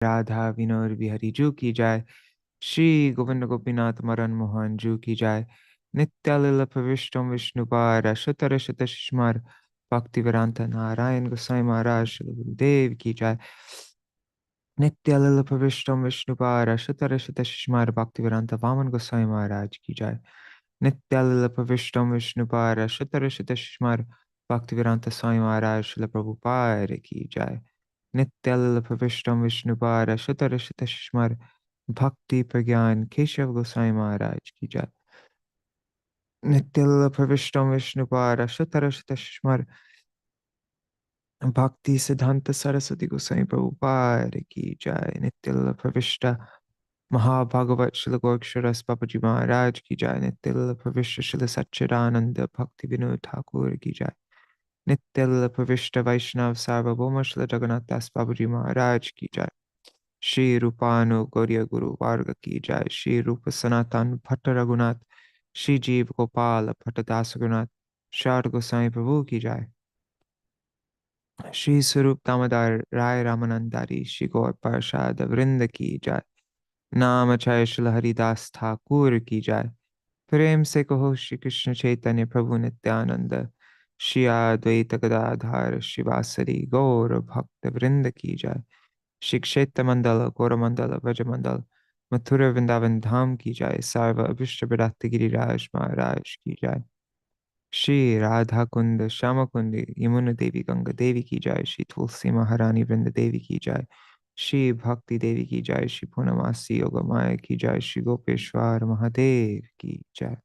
राधा विनोद बिहारी जू की जाय। श्री गोविंद गोपीनाथ मदन मोहन जू की जाय। नित्यालल प्रविष्टम विष्णुपाद शतर शत शिष्मार भक्तिवेदांत नारायण गोसाई महाराज श्री गुरुदेव की जाय। नित्यालल प्रविष्टम विष्णुपाद शतर शत शिष्मार भक्तिवेदांत वामन गोसाई महाराज की जाय। नित्यालल प्रविष्टम विष्णुपाद शतर शत शिष्मार भक्तिवेदांत स्वामी महाराज श्री प्रभुपाद की जाय। नित्यालल प्रविष्टम विष्णुपाद शतर शत शिष्मार भक्ति प्रज्ञान केशव गोसाई महाराज की जय। नित्यल प्रविष्टम विष्णुपाद शतर शत शिष्मार भक्ति सिद्धांत सरस्वती गोसाई प्रभुपाद की जय। नित्यल प्रविष्ट महाभागवत श्री गोक्षरस बाबूजी महाराज की जय। नित्यल प्रविष्ट श्री सच्चिदानंद भक्ति विनोद ठाकुर की जय। नित्यल प्रविष्ट वैष्णव सार्वभौम श्री जगन्नाथ दास बाबूजी महाराज की जय। श्री रूपानु गौरिया गुरु वार्ग की जय। श्री रूप सनातन भट्ट रघुनाथ श्री जीव गोपाल भट्टदास रघुनाथ शारद गोसाई प्रभु की जय। श्री स्वरूप दामोदर राय रामानंदारी श्री गौर प्रसाद वृंद की जय। नाम जय श्री हरिदास ठाकुर की जय। प्रेम से कहो श्री कृष्ण चैतन्य प्रभु नित्यानंद श्री अद्वैत गदाधर शिवासरी गौर भक्त वृंद की जय। श्री क्षेत्र मंडल गौरमंडल व्रजमंडल मथुरा वृंदावन धाम की जय। सर्व अभिष्ट विदात गिरिराज महाराज की जय। श्री राधा कुंद श्याम कुंद यमुना देवी गंगा देवी की जय। श्री तुलसी महारानी वृंद देवी की जय। श्री भक्ति देवी की जय। श्री पूर्णमासी योग माया की जय। श्री गोपेश्वर महादेव की जय।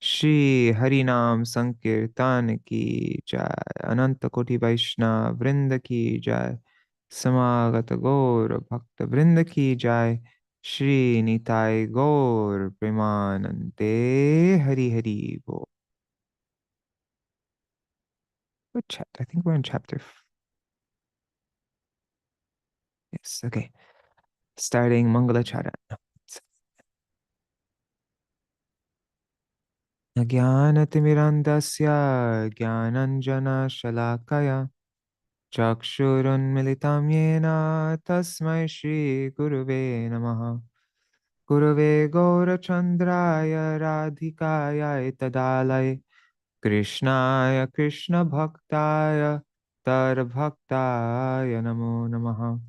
श्री हरि नाम संकीर्तन की जय। अनंत कोटि वैष्णव वृंद की जय। समागत गौर भक्त वृंद की जय। श्री निताय गौर प्रेमानंदे हरि हरि बोल। What chapter? I think we're in chapter. Yes, okay. Starting Mangalacharan. Jnanatimirandasya Jnananjana Shalakaya Chakshurunmilitam Yena Tasmai Shri Guruve Namaha. Guruve Gaurachandraya Radhikaya Tadalaya Krishnaya Krishna Bhaktaya Tar Bhaktaya Namo Namaha.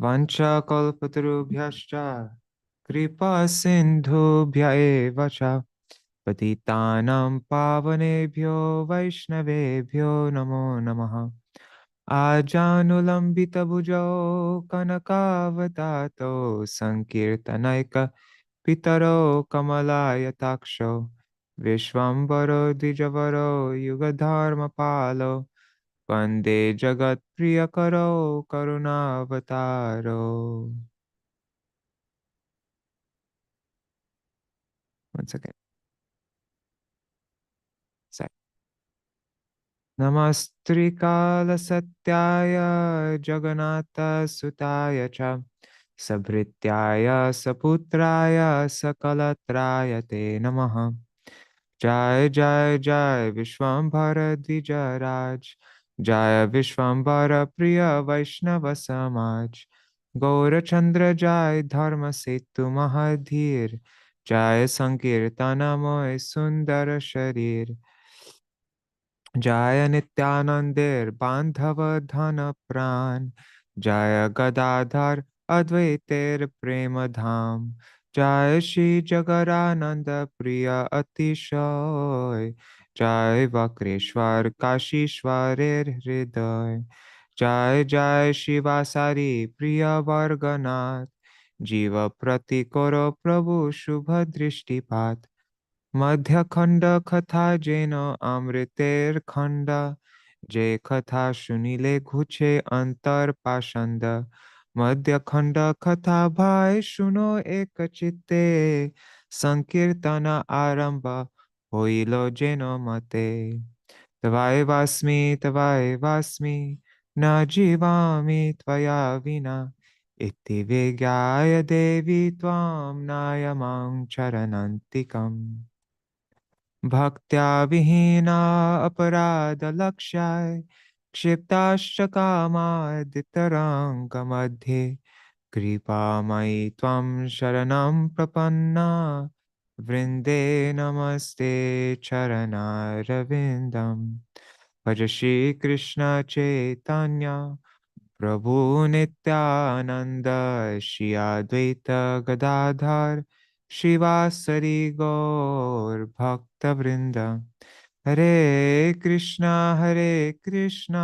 Vancha kalpatarubhyascha kripa sindhubhya eva cha patitanam pavanebhyo vaishnavebhyo namo namaha. Ajanulambita bhujao kanakavatato sankirtanaika pitaro kamalaya Viśvambharo dijavaro yugadharma palo Vande Jagat Priyakaro Karunavataro. Once again. Sorry. Namastrikala Satyaya Jagannatha Sutaya Cha Sabhrityaya Saputraya Sakalatraya Te Namaha. Jai Jai Jai Viśvambhara Dvijaraj Jai Viśvambhara Priya Vaishnava Samaj Gaurachandra Jai Dharma Setu Mahadhir Jai Sankirtanamoy Sundara Sharir Jaya Nityanandir Bandhava Dhana Pran Jaya Gadadhar Advaiter Prema Dham Jai Shri Jagarananda Priya Atishoy Jai Vakreshwar Kashishwarer Hriday Jai Jai Shivasari Priya Varganath Jiva Pratikoro Prabhu Shubha Drishtipat Madhya-khaṇḍa katha jena amriter khanda je katha shunile ghuche antar pashanda Madhya-khaṇḍa katha bhai shuno ekachitte sankirtana aramba hoilo jeno mate tavai vasmi na jivami tvaya vina iti vegyaya devi tvam nayamam charanantikam Bhaktya vihina aparada lakshaya क्षिप्ताश्च कामादितरङ्गमध्ये कृपामयि त्वं शरणं प्रपन्ना वृन्दे नमस्ते चरणारविन्दं भज श्रीकृष्ण चैतन्य प्रभु नित्यानन्द श्री अद्वैत गदाधर श्रीवासरि गौर भक्तवृन्द हरे Krishna Krishna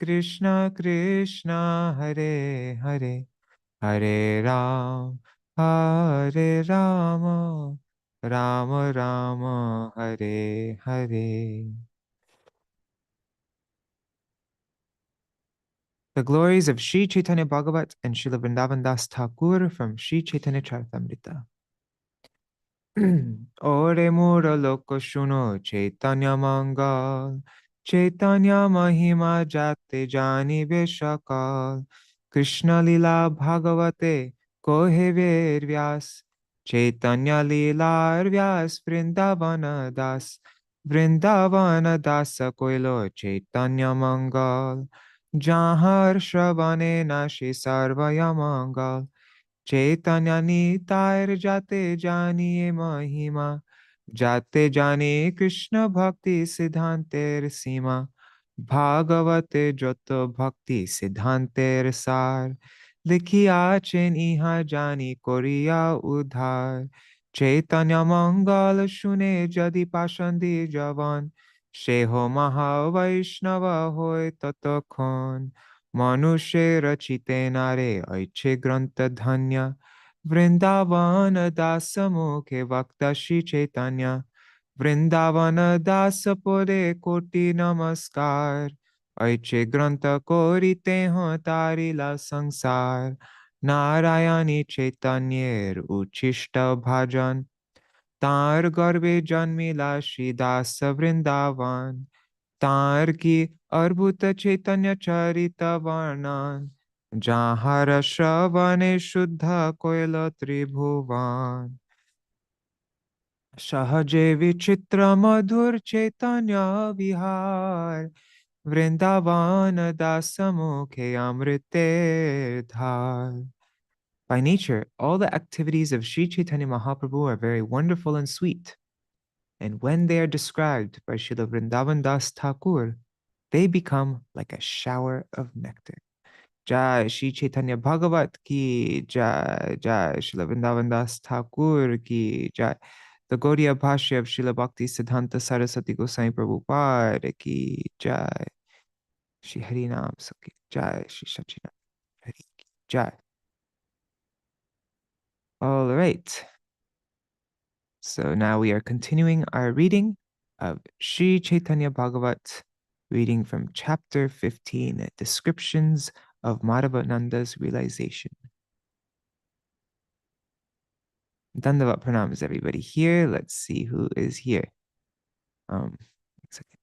Krishna Hare Hare Hare Ram Ram Ram Hare Hare. The glories of Śrī Caitanya-bhāgavata and Śrīla Vrindavan Das Thakur from Śrī Caitanya Charitamrita. Ore mura loko shuno Chaitanya Mangal, Chaitanya Mahima Jate Jani Veshakal, Krishna Lila Bhagavate Kohe Ved Vyas, Chaitanya Lila Vyas Vrindavana Das, Vrindavana Dasa Koilo Chaitanya Mangal, Jahar Shravane Nashi Sarvaya Mangal, चैतन्य निताय जाते जानिए महिमा जाते जाने कृष्ण भक्ति सिद्धांतेर सीमा भागवते जत भक्ति सिद्धांतेर सार लिखिया चेन इहा जानी कोरिया उद्धार चैतन्य मंगल सुने जदि पाषंदी जवान से हो महावैष्णव होय ततक्षण मनुष्य रचिते नारे ऐच्छे ग्रंथ धन्य वृंदावन दास मुखे वक्ता श्री चैतन्य वृंदावन दास पोरे कोटि नमस्कार ऐच्छे ग्रंथ कोरिते हो तारिला संसार नारायणी चैतन्येर उच्छिष्ट भाजन तार गर्भे जन्मिला श्रीदास वृंदावन तार की अद्भुत चैतन्य चरित वर्णन जहाँ श्रवणे शुद्ध कोयल त्रिभुवन सहजे विचित्र मधुर चैतन्य विहार वृंदावन दास मुखे अमृते धार. By nature, all the activities of Śrī Caitanya Mahaprabhu are very wonderful and sweet. And when they are described by Śrīla Vrindavan Das Thakur, they become like a shower of nectar. Jai Śrī Caitanya-bhāgavata ki jai, Jai Śrīla Vrindavan Das Thakur ki jai. The Gaudiya Bhashya of Śrīla Bhakti Siddhanta Saraswati Goswami Prabhupada ki jai. Shri Harinam Sakhi jai, Shri Sachina Hari ki jai. All right. So now we are continuing our reading of Śrī Caitanya-bhāgavata, reading from chapter 15, descriptions of Mādhavānanda's realization. Dandavat pranams, everybody here. Let's see who is here. One second.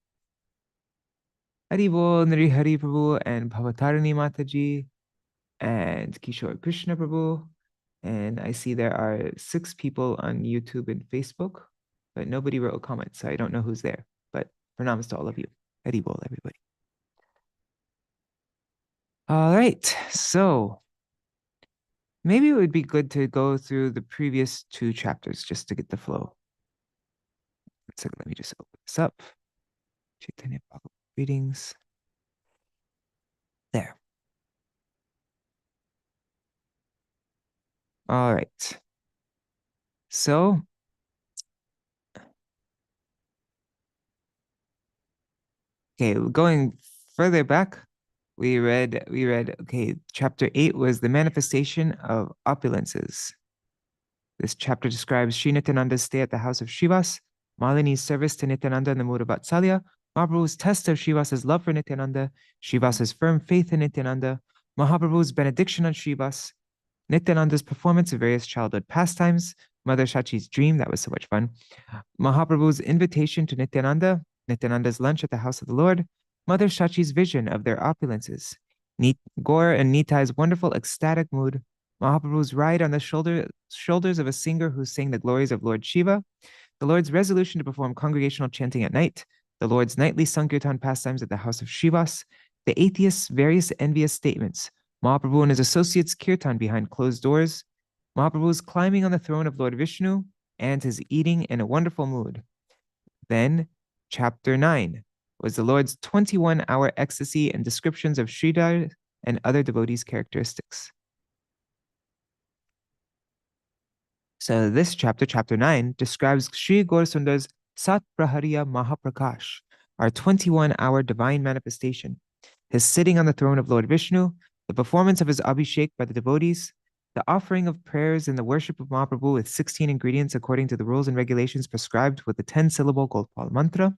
Hari Bol, Nari Hari Prabhu, and Bhavatarani Mataji, and Kishore Krishna Prabhu. And I see there are 6 people on YouTube and Facebook, but nobody wrote a comment, so I don't know who's there. But pranams to all of you. Hari Bol, everybody. All right, so maybe it would be good to go through the previous 2 chapters just to get the flow. So let me just open this up. Chaitanya Bhagavad readings. There. All right. So okay, going further back, we read, okay, chapter 8 was the manifestation of opulences. This chapter describes Śrī Nityananda's stay at the house of Srivas, Malini's service to Nityananda in the mood of Vatsalya, Mahaprabhu's test of Srivas's love for Nityananda, Srivas's firm faith in Nityananda, Mahaprabhu's benediction on Srivas, Nityananda's performance of various childhood pastimes, Mother Shachi's dream, that was so much fun, Mahaprabhu's invitation to Nityananda, Nityananda's lunch at the house of the Lord, Mother Shachi's vision of their opulences, Gaur and Nitai's wonderful ecstatic mood, Mahaprabhu's ride on the shoulders of a singer who sang the glories of Lord Shiva, the Lord's resolution to perform congregational chanting at night, the Lord's nightly Sankirtan pastimes at the house of Srivas, the atheists' various envious statements, Mahaprabhu and his associates' kirtan behind closed doors, Mahaprabhu's climbing on the throne of Lord Vishnu, and his eating in a wonderful mood. Then, chapter 9 was the Lord's 21-hour ecstasy and descriptions of Sridhar and other devotees' characteristics. So this chapter, chapter 9, describes Sri Gaurasundar's Sat Prahariya Mahaprakash, our 21-hour divine manifestation, his sitting on the throne of Lord Vishnu, the performance of his Abhishek by the devotees, the offering of prayers and the worship of Mahaprabhu with 16 ingredients according to the rules and regulations prescribed with the 10-syllable Gopal mantra,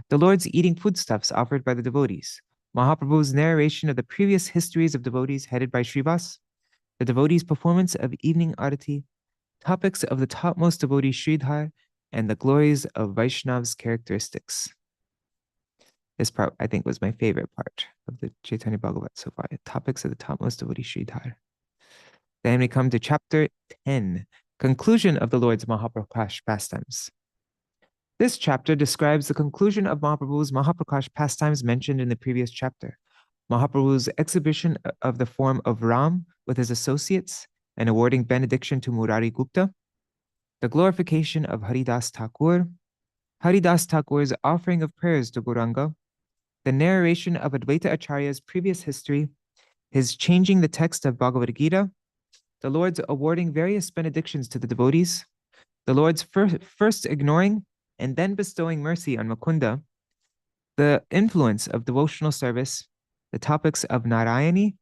the Lord's eating foodstuffs offered by the devotees, Mahaprabhu's narration of the previous histories of devotees headed by Srivas, the devotees' performance of evening arati, topics of the topmost devotee Sridhar, and the glories of Vaishnav's characteristics. This part, I think, was my favorite part of the Caitanya-bhāgavata so far. Topics of the topmost devotee Sridhar. Then we come to chapter 10, conclusion of the Lord's Mahaprakash pastimes. This chapter describes the conclusion of Mahaprabhu's Mahaprakash pastimes mentioned in the previous chapter. Mahaprabhu's exhibition of the form of Ram with his associates and awarding benediction to Murari Gupta, the glorification of Haridas Thakur, Haridas Thakur's offering of prayers to Gauranga, the narration of Advaita Acharya's previous history, his changing the text of Bhagavad Gita, the Lord's awarding various benedictions to the devotees, the Lord's first ignoring and then bestowing mercy on Mukunda, the influence of devotional service, the topics of Narayani,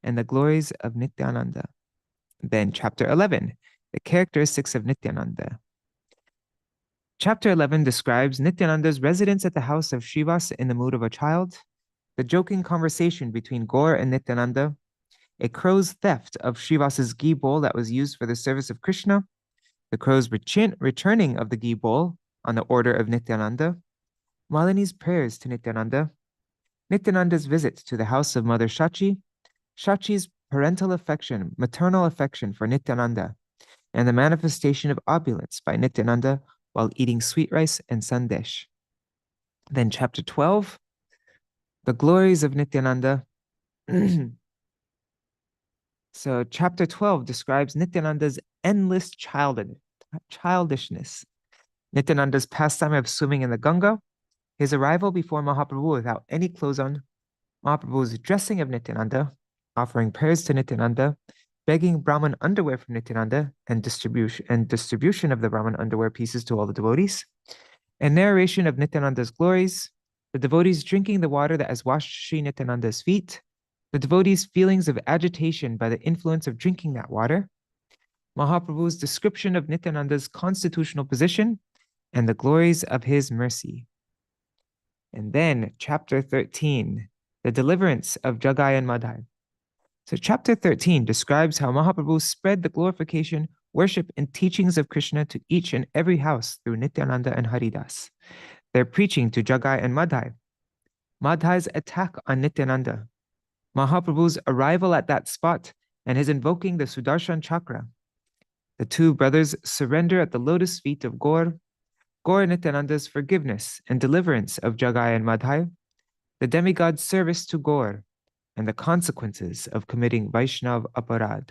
and the glories of Nityananda. Then chapter 11, the characteristics of Nityananda. Chapter 11 describes Nityananda's residence at the house of Srivas in the mood of a child, the joking conversation between Gaur and Nityananda, a crow's theft of Srivas's ghee bowl that was used for the service of Krishna, the crow's returning of the ghee bowl on the order of Nityananda, Malini's prayers to Nityananda, Nityananda's visit to the house of Mother Shachi, Shachi's parental affection, maternal affection for Nityananda, and the manifestation of opulence by Nityananda while eating sweet rice and sandesh. Then chapter 12, the glories of Nityananda. So chapter 12 describes Nityananda's endless childishness, Nityananda's pastime of swimming in the Ganga, his arrival before Mahaprabhu without any clothes on, Mahaprabhu's dressing of Nityananda, offering prayers to Nityananda, begging Brahman underwear from Nityananda, and distribution of the Brahman underwear pieces to all the devotees, and narration of Nityananda's glories, the devotees drinking the water that has washed Sri Nityananda's feet, the devotees' feelings of agitation by the influence of drinking that water, Mahaprabhu's description of Nityananda's constitutional position, and the glories of his mercy. And then chapter 13, the deliverance of Jagāi and Mādhāi. So chapter 13 describes how Mahaprabhu spread the glorification, worship, and teachings of Krishna to each and every house through Nityananda and Haridas. Their preaching to Jagāi and Mādhāi, Madhai's attack on Nityananda, Mahaprabhu's arrival at that spot and his invoking the Sudarshan Chakra, the two brothers' surrender at the lotus feet of Gaur Nityananda's forgiveness and deliverance of Jagāi and Mādhāi, the demigod's service to Gaur, and the consequences of committing Vaishnav aparad.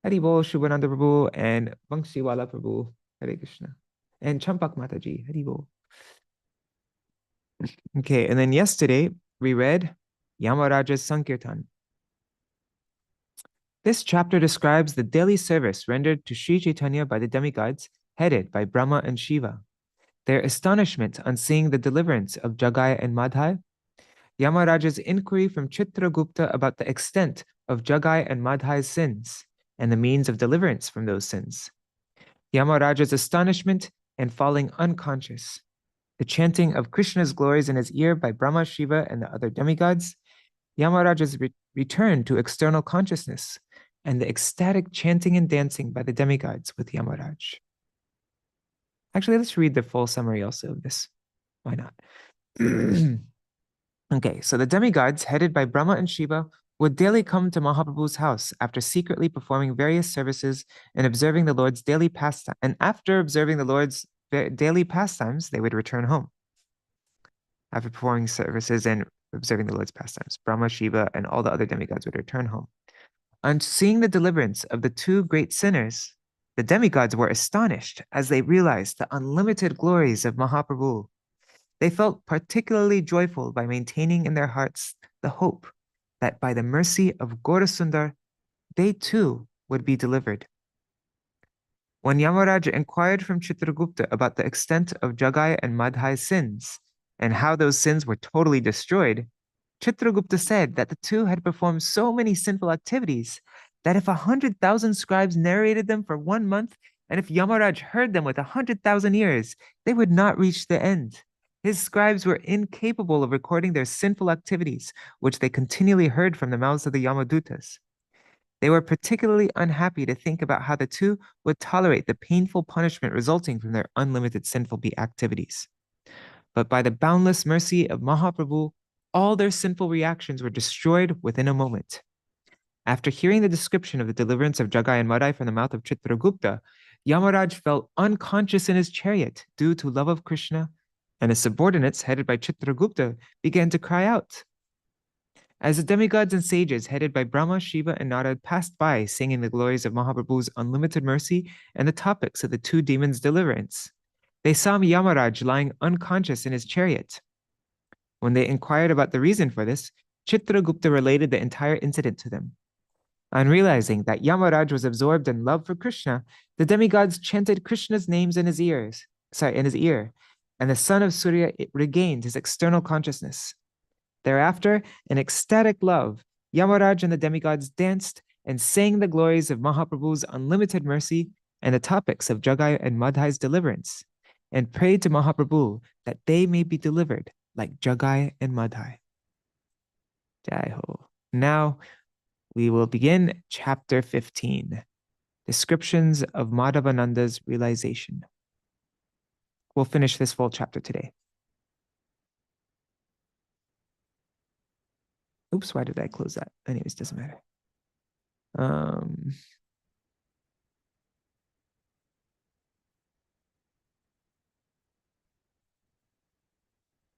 Hari Bol, Shubhananda Prabhu, and Banshiwala Prabhu, Hare Krishna, and Champak Mataji, Hari Bol. Okay, and then yesterday we read Yamaraja's Sankirtan. This chapter describes the daily service rendered to Śrī Caitanya by the demigods headed by Brahma and Shiva, their astonishment on seeing the deliverance of Jagāi and Mādhāi, Yamaraja's inquiry from Chitragupta about the extent of Jagāi and Mādhāi's sins and the means of deliverance from those sins, Yamaraja's astonishment and falling unconscious, the chanting of Krishna's glories in his ear by Brahma, Shiva, and the other demigods, Yamaraja's return to external consciousness, and the ecstatic chanting and dancing by the demigods with Yamaraj. Actually, let's read the full summary also of this. Why not? Okay, so the demigods, headed by Brahma and Shiva, would daily come to Mahaprabhu's house after secretly performing various services and observing the Lord's daily pastime. And after observing the Lord's daily pastimes, they would return home. After performing services and observing the Lord's pastimes, Brahma, Shiva, and all the other demigods would return home. On seeing the deliverance of the two great sinners, the demigods were astonished as they realized the unlimited glories of Mahaprabhu. They felt particularly joyful by maintaining in their hearts the hope that by the mercy of Gaurasundar, they too would be delivered. When Yamaraj inquired from Chitragupta about the extent of Jagāi and Mādhāi's sins and how those sins were totally destroyed, Chitragupta said that the two had performed so many sinful activities that if 100,000 scribes narrated them for 1 month, and if Yamaraj heard them with 100,000 ears, they would not reach the end. His scribes were incapable of recording their sinful activities, which they continually heard from the mouths of the Yamadutas. They were particularly unhappy to think about how the two would tolerate the painful punishment resulting from their unlimited sinful activities. But by the boundless mercy of Mahaprabhu, all their sinful reactions were destroyed within a moment. After hearing the description of the deliverance of Jagāi and Mādhāi from the mouth of Chitragupta, Yamaraj fell unconscious in his chariot due to love of Krishna, and his subordinates, headed by Chitragupta, began to cry out. As the demigods and sages, headed by Brahma, Shiva, and Narad, passed by, singing the glories of Mahaprabhu's unlimited mercy and the topics of the two demons' deliverance, they saw Yamaraj lying unconscious in his chariot. When they inquired about the reason for this, Chitragupta related the entire incident to them. On realizing that Yamaraj was absorbed in love for Krishna, the demigods chanted Krishna's names in his ear, and the son of Surya regained his external consciousness. Thereafter, in ecstatic love, Yamaraj and the demigods danced and sang the glories of Mahaprabhu's unlimited mercy and the topics of Jagāi and Mādhāi's deliverance, and prayed to Mahaprabhu that they may be delivered like Jagāi and Mādhāi. Jai Ho. Now, we will begin chapter 15, Descriptions of Mādhavānanda's Realization. We'll finish this full chapter today. Oops, why did I close that? Anyways, doesn't matter.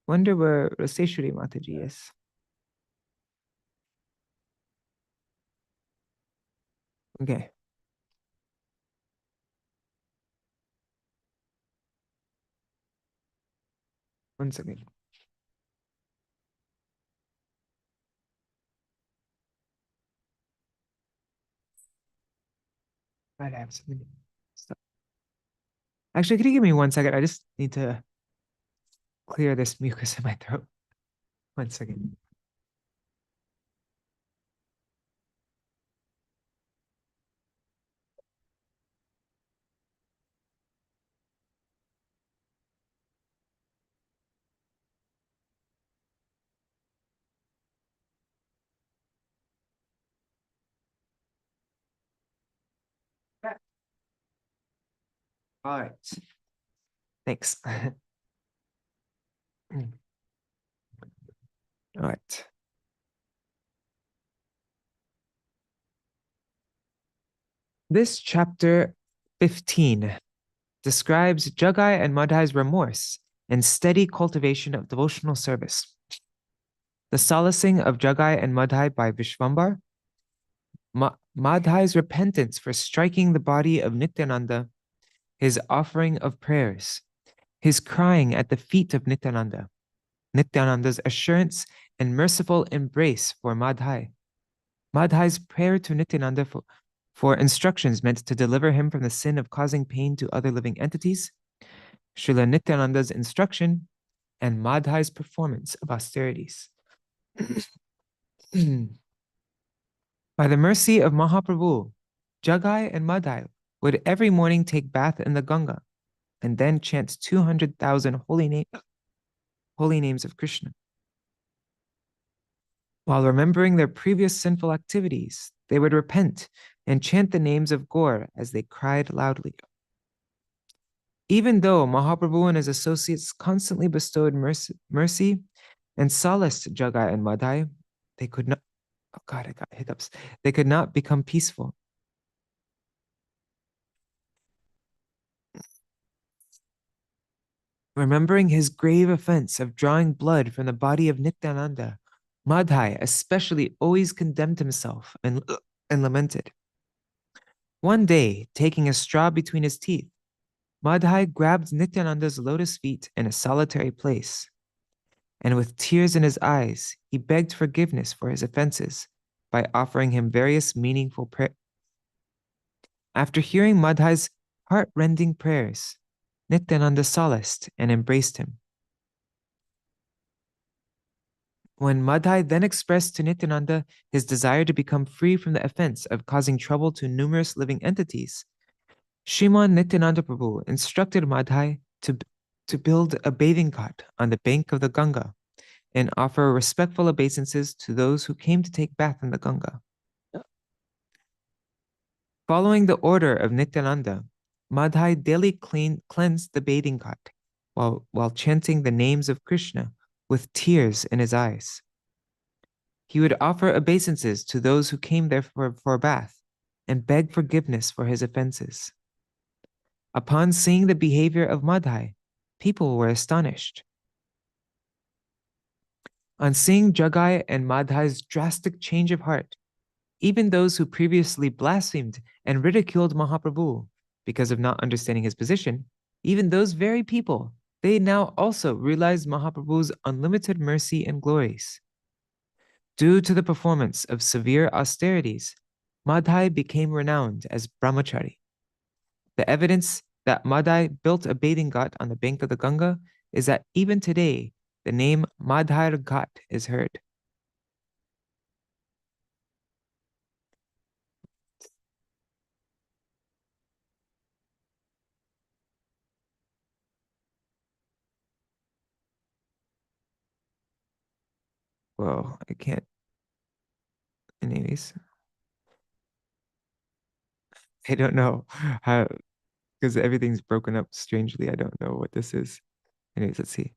Wonder where Raseshwari Mataji is. Okay. One second. I have something. Stop. Actually, could you give me 1 second? I just need to clear this mucus in my throat. 1 second. All right. Thanks. All right. This chapter 15 describes Jagāi and Mādhāi's remorse and steady cultivation of devotional service. The solacing of Jagāi and Mādhāi by Viśvambhara, Mādhāi's repentance for striking the body of Nityananda, his offering of prayers, his crying at the feet of Nityananda, Nityananda's assurance and merciful embrace for Madhāi, Madhāi's prayer to Nityananda for instructions meant to deliver him from the sin of causing pain to other living entities, Śrīla Nityānanda's instruction, and Madhāi's performance of austerities. By the mercy of Mahaprabhu, Jagāi and Mādhāi would every morning take bath in the Ganga and then chant 200,000 holy names of Krishna. While remembering their previous sinful activities, they would repent and chant the names of Gaur as they cried loudly. Even though Mahaprabhu and his associates constantly bestowed mercy and solaced Jagāi and Mādhāi, they could not, oh God, I got hiccups. They could not become peaceful. Remembering his grave offense of drawing blood from the body of Nityananda, Madhāi especially always condemned himself and lamented. One day, taking a straw between his teeth, Madhāi grabbed Nityananda's lotus feet in a solitary place, and with tears in his eyes, he begged forgiveness for his offenses by offering him various meaningful prayers. After hearing Madhai's heart-rending prayers, Nityananda solaced and embraced him. When Madhai then expressed to Nityananda his desire to become free from the offense of causing trouble to numerous living entities, Sriman Nityananda Prabhu instructed Madhai to build a bathing cot on the bank of the Ganga and offer respectful obeisances to those who came to take bath in the Ganga. Following the order of Nityananda, Madhai daily cleansed the bathing cot while chanting the names of Krishna with tears in his eyes. He would offer obeisances to those who came there for a bath and beg forgiveness for his offenses. Upon seeing the behavior of Madhai, people were astonished. On seeing Jagāi and Mādhāi's drastic change of heart, even those who previously blasphemed and ridiculed Mahaprabhu because of not understanding his position, even those very people, they now also realized Mahaprabhu's unlimited mercy and glories. Due to the performance of severe austerities, Madhai became renowned as brahmachari. The evidence that Madhai built a bathing ghat on the bank of the Ganga is that even today, the name Madhai Ghat is heard. Well, I can't. Anyways, I don't know how, because everything's broken up strangely. I don't know what this is. Anyways, let's see.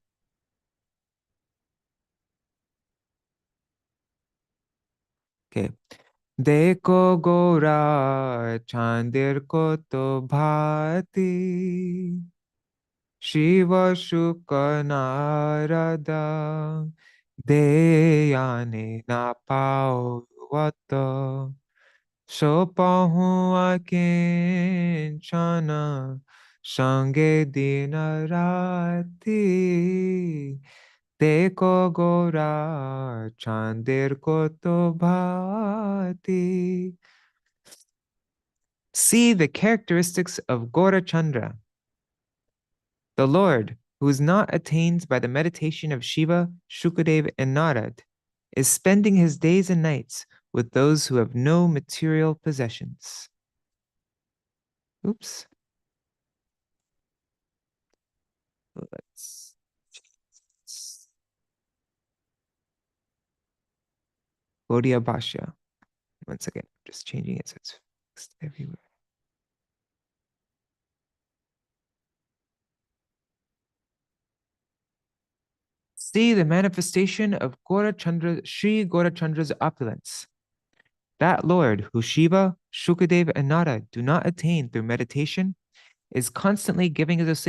Okay. देखो गोरा चांदेर को तो भांति शिव शुक नारदा दे आने ना पाओ वत सो पहुआ किंचन संगे दिन राति देखो गोरा चांदेर को तो भांति. See the characteristics of Gora Chandra, the Lord, who is not attained by the meditation of Shiva, Shukadev, and Narad, is spending his days and nights with those who have no material possessions. Oops. Let's. Gaudiya Bhashya. Once again, just changing it so it's fixed everywhere. See the manifestation of Sri Gaurachandra's opulence. That Lord who Shiva, Shukadev, and Nara do not attain through meditation is constantly giving his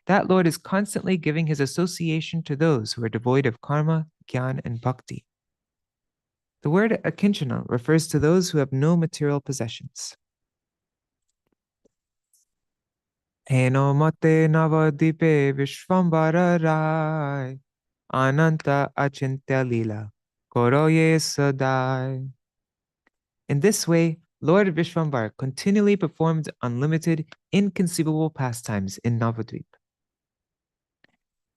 that Lord is constantly giving his association to those who are devoid of karma, gyan, and bhakti. The word akinchana refers to those who have no material possessions. Heno mate navadipe Viśvambhara rai ananta achintya lila koroye sadai. In this way, Lord Viśvambhara continually performed unlimited, inconceivable pastimes in Navadvip.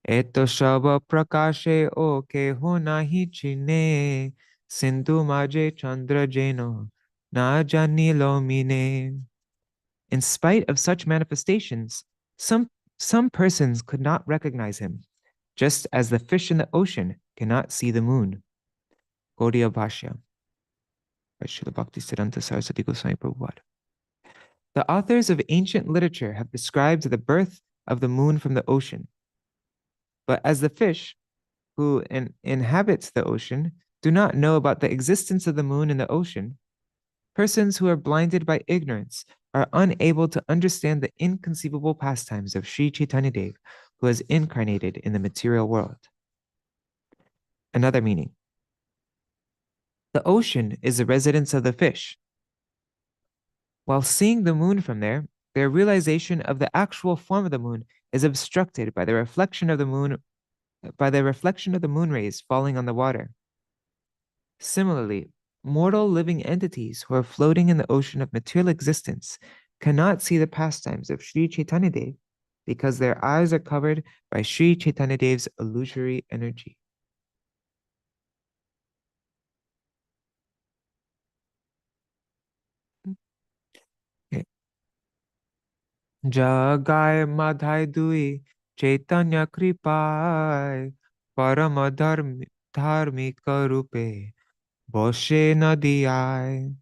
Eto shava prakashe o ke ho nahi chine sindhu maje chandra jeno na jani lo mine. In spite of such manifestations, some persons could not recognize him, just as the fish in the ocean cannot see the moon. Gaudiya Bhashya by Srila Bhaktisiddhanta Saraswati Goswami Prabhupada. The authors of ancient literature have described the birth of the moon from the ocean. But as the fish who inhabits the ocean do not know about the existence of the moon in the ocean, persons who are blinded by ignorance are unable to understand the inconceivable pastimes of Śrī Caitanya-dev, who has incarnated in the material world. Another meaning. The ocean is the residence of the fish. While seeing the moon from there, their realization of the actual form of the moon is obstructed by the reflection of the moon rays falling on the water. Similarly, mortal living entities who are floating in the ocean of material existence cannot see the pastimes of Śrī Caitanya-dev because their eyes are covered by Śrī Caitanya-dev's illusory energy. Okay. Jagāi and Mādhāi dui Chaitanya kripai Parama dharmika rupe Boshe nadiyai.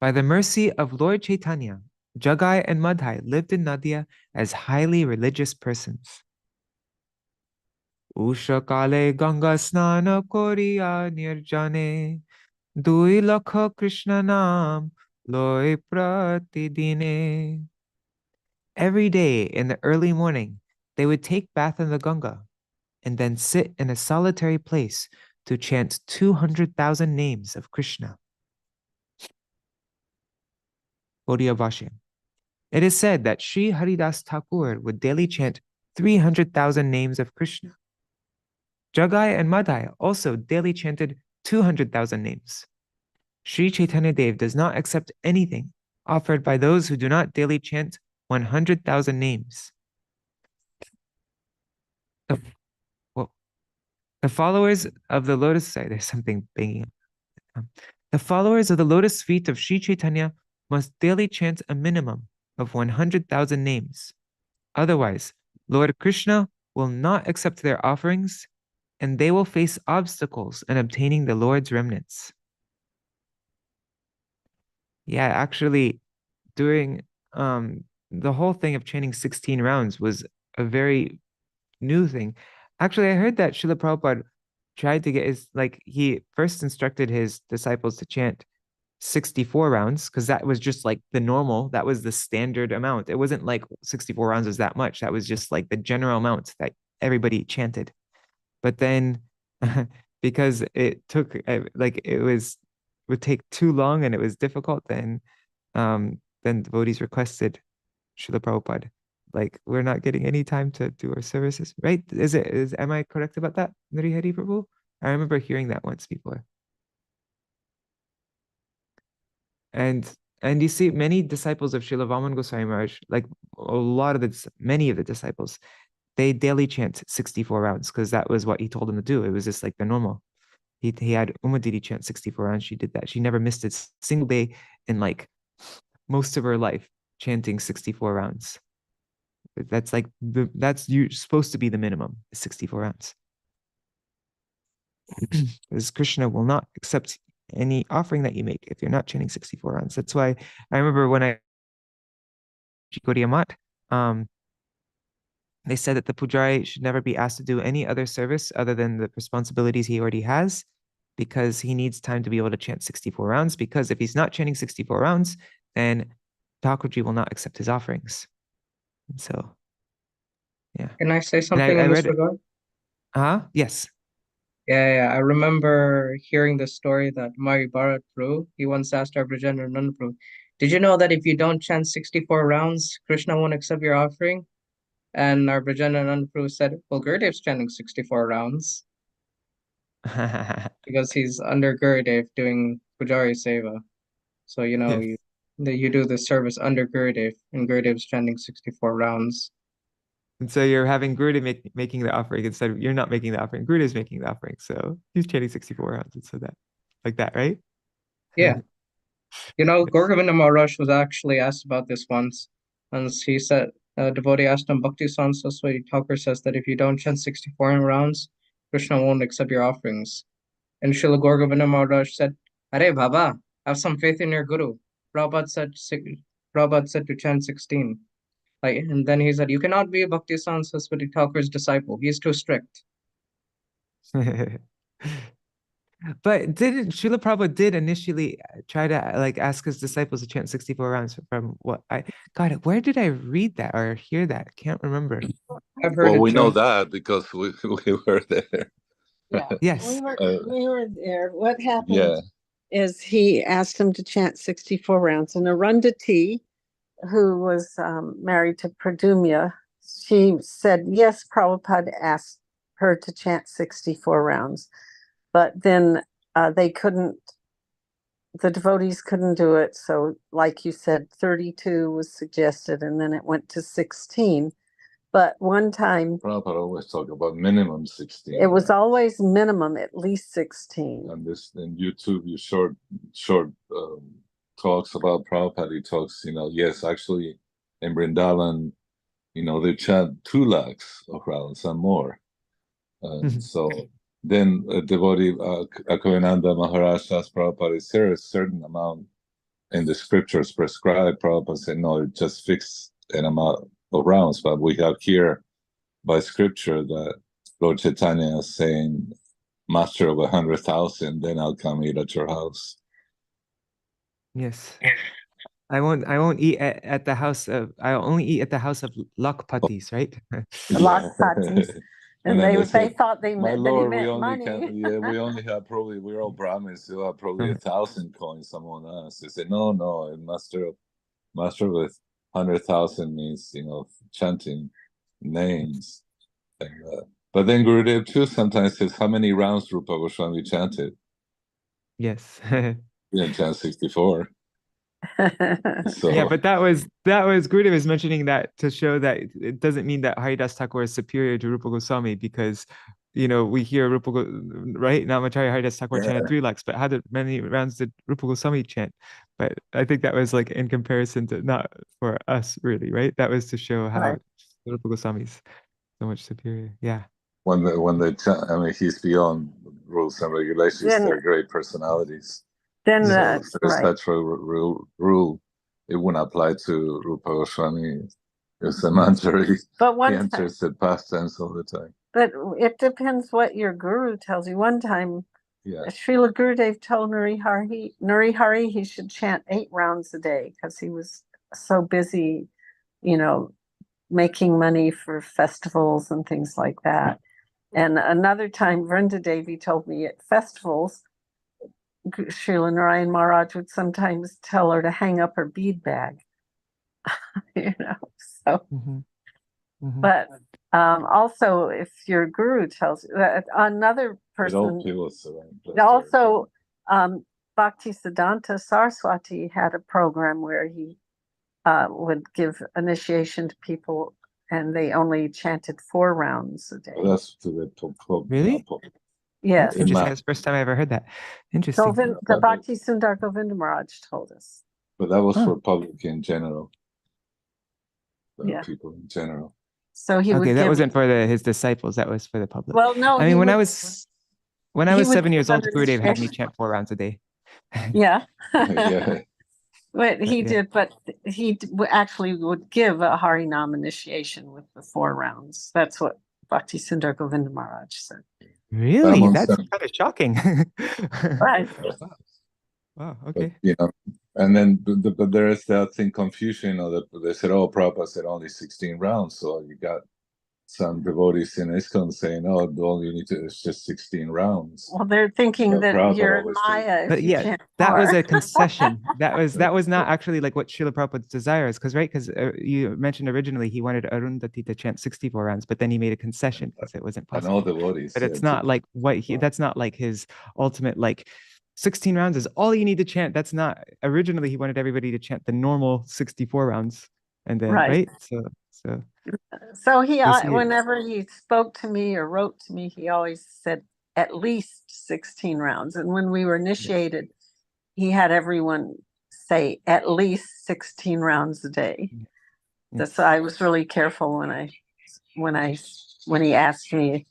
By the mercy of Lord Chaitanya, Jagāi and Mādhāi lived in Nadia as highly religious persons. Ushakale Ganga snana koriya nirjane Dui lakha Krishna nam loy pratidine. Every day in the early morning, they would take bath in the Ganga and then sit in a solitary place to chant 200,000 names of Krishna. Gaudiya Bhashya. It is said that Sri Haridas Thakur would daily chant 300,000 names of Krishna. Jagāi and Mādhāi also daily chanted 200,000 names. Śrī Caitanya-dev does not accept anything offered by those who do not daily chant 100,000 names. The followers of the lotus, sorry, there's something banging. The followers of the lotus feet of Śrī Caitanya must daily chant a minimum of 100,000 names. Otherwise, Lord Krishna will not accept their offerings, and they will face obstacles in obtaining the Lord's remnants. Yeah, actually, during the whole thing of chanting 16 rounds was a very new thing. Actually, I heard that Srila Prabhupada tried to get he first instructed his disciples to chant 64 rounds because that was just like the normal, that was the standard amount. It wasn't like 64 rounds was that much. That was just like the general amount that everybody chanted. But then because it took would take too long and it was difficult, then devotees requested Srila Prabhupada, like, we're not getting any time to do our services, right? Am I correct about that, Nari Hari Prabhu? I remember hearing that once before. And you see, many disciples of Srila Vaman Goswami Maharaj, like many of the disciples, they daily chant 64 rounds because that was what he told them to do. It was just like the normal. He had Umadidi chant 64 rounds. She did that. She never missed a single day in like most of her life chanting 64 rounds. That's like that's supposed to be the minimum, 64 rounds. Because Krishna will not accept any offering that you make if you're not chanting 64 rounds. That's why I remember when I Gaudiya Math, they said that the pujari should never be asked to do any other service other than the responsibilities he already has, because he needs time to be able to chant 64 rounds, because if he's not chanting 64 rounds, then Thakurji will not accept his offerings. And so, yeah. Can I say something in this regard? Yes. Yeah, I remember hearing the story that Mari Bharat Prabhu, he once asked our Brajendra Nanda Prabhu, did you know that if you don't chant 64 rounds, Krishna won't accept your offering? And our Brajendra Nanda Prabhu said, well, Gurudev's chanting 64 rounds because he's under Gurudev doing Pujari Seva. So, you know, Yes. you do the service under Gurudev, and Gurudev's chanting 64 rounds. And so you're having Gurudev making the offering instead of, you're not making the offering. Gurudev's making the offering. So he's chanting 64 rounds instead of that. Like that, right? Yeah. You know, Gorgovinda Maharaj was actually asked about this once, and he said, a devotee asked him, Bhakti Saraswati Thakur says that if you don't chant 64 rounds, Krishna won't accept your offerings. And Srila Gorgovinda Maharaj said, Arey Baba, have some faith in your Guru. Prabhupada said to chant 16. Like, and then he said, you cannot be Bhakti Saraswati Thakur's disciple. He's too strict. But didn't Srila Prabhupada did initially try to like ask his disciples to chant 64 rounds from what God, where did I read that or hear that? I can't remember. I've heard Well, it we know too. that because we were there. Yeah. Yes. We were there. What happened Yeah. is he asked him to chant 64 rounds. And Arundhati, who was married to Pradumya, she said, yes, Prabhupada asked her to chant 64 rounds. But then they couldn't, the devotees couldn't do it. So like you said, 32 was suggested, and then it went to 16. But one time, Prabhupada always talk about minimum 16. it was always minimum at least 16. And this in YouTube, you short talks about Prabhupada. He talks, yes, actually in Vrindavan, they chant 2 lakhs of rounds and more. And so then a devotee, Akavananda Maharaj asked Prabhupada, is there a certain amount in the scriptures prescribed? Prabhupada said, no, it just fixed an amount of rounds, but we have here by scripture that Lord Chaitanya is saying, master of 100,000, then I'll come eat at your house. Yes. I won't eat at the house of, I'll only eat at the house of Lakpatis, right? Lakpatis. And they thought they my meant, Lord, that he we meant only money. we only have probably, we're all Brahmins, still have probably 1,000 coins, someone else. They said, no, a master with 100,000 means, chanting names. And, but then Gurudev too sometimes says, how many rounds Rupa Goswami chanted? Yes. He didn't chant 64. So yeah, but that was Gurudev is mentioning that to show that it doesn't mean that Haridas Thakur is superior to Rupa Goswami, because we hear right, Namacharya Haridas Thakur chanted 3 lakhs, but how many rounds did Rupa Goswami chant? But I think that was like in comparison to, not for us really, right? That was to show how Rupa Goswami's so much superior. Yeah. When they chant, I mean, he's beyond rules and regulations. They're great personalities. Then so if there's such a rule, it wouldn't apply to Rupa Goswami. It's a manjari. But he enters the past tense all the time. But it depends what your guru tells you. One time, Śrīla Gurudev told Narihari he should chant 8 rounds a day because he was so busy, making money for festivals and things like that. And another time, Vrinda Devi told me at festivals, Srila Narayan Maharaj would sometimes tell her to hang up her bead bag. So. But also, if your guru tells you that, another person, also Bhaktisiddhanta Saraswati had a program where he would give initiation to people, and they only chanted 4 rounds a day. Well, that's to the really? Yes. That's interesting. That's the first time I ever heard that. Interesting. The Bhakti Sundar Govinda Maharaj told us. But that was for public in general. People in general. So he would that wasn't for his disciples. That was for the public. Well, no. I mean, when I was 7 years old, Gurudev had me chant 4 rounds a day. Yeah. Yeah. But he did. But he actually would give a Harinam initiation with the 4 rounds. That's what Bhakti Sundar Govinda Maharaj said. Really? That's kind of shocking. Right. Wow. Okay. But, and then but there is that thing, confusion. They said, "Oh, Prabhupada said only 16 rounds." So you got some devotees in ISKCON saying, "Oh, all you need to is just 16 rounds." Well, they're thinking that Prabhupada you're in Maya. But yeah, that was a concession. That was not actually like what Srila Prabhupada's desire is, because you mentioned originally he wanted Arundhati to chant 64 rounds, but then he made a concession because it wasn't possible. And all devotees, but it's not like that's not like his ultimate, like 16 rounds is all you need to chant. That's not, originally he wanted everybody to chant the normal 64 rounds, and then right. So he whenever he spoke to me or wrote to me, he always said at least 16 rounds. And when we were initiated, he had everyone say at least 16 rounds a day. So I was really careful when he asked me,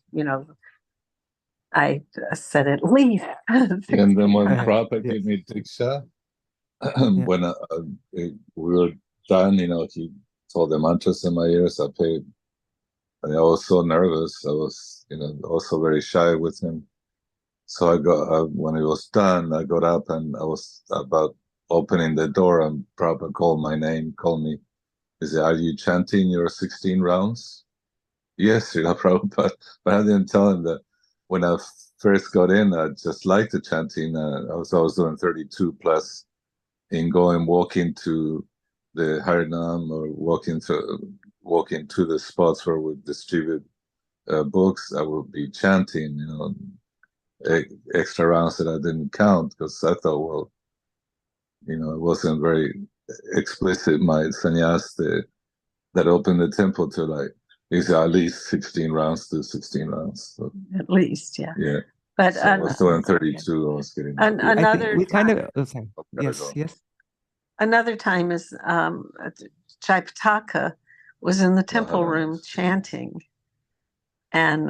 I said at least. And then when Prabhupada gave me Diksha, when we were done, he told the mantras in my ears. I was so nervous. I was, also very shy with him. So when it was done, I got up and I was about opening the door, and Prabhupada called my name, called me. He said, "Are you chanting your 16 rounds?" Yes, Srila Prabhupada. But I didn't tell him that when I first got in, I just liked the chanting. I was doing 32 plus in walking to the Harinam or walking to the spots where we distribute books. I would be chanting, extra rounds that I didn't count because I thought, well, it wasn't very explicit. My sannyas that opened the temple to like these are at least 16 rounds to 16 rounds. So, At least, yeah. yeah. But So I was doing 32. I was getting I think we kind of sorry. Yes, yes. Another time is Chaipataka was in the temple Maharaj. room chanting, and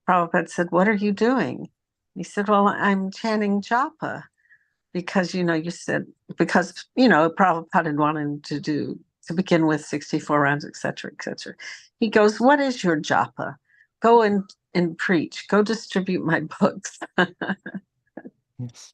Prabhupada said, "What are you doing?" He said, "Well, I'm chanting japa because you said because Prabhupada had wanted to begin with 64 rounds, etc., etc." He goes, "What is your japa? Go and preach. Go distribute my books." Yes.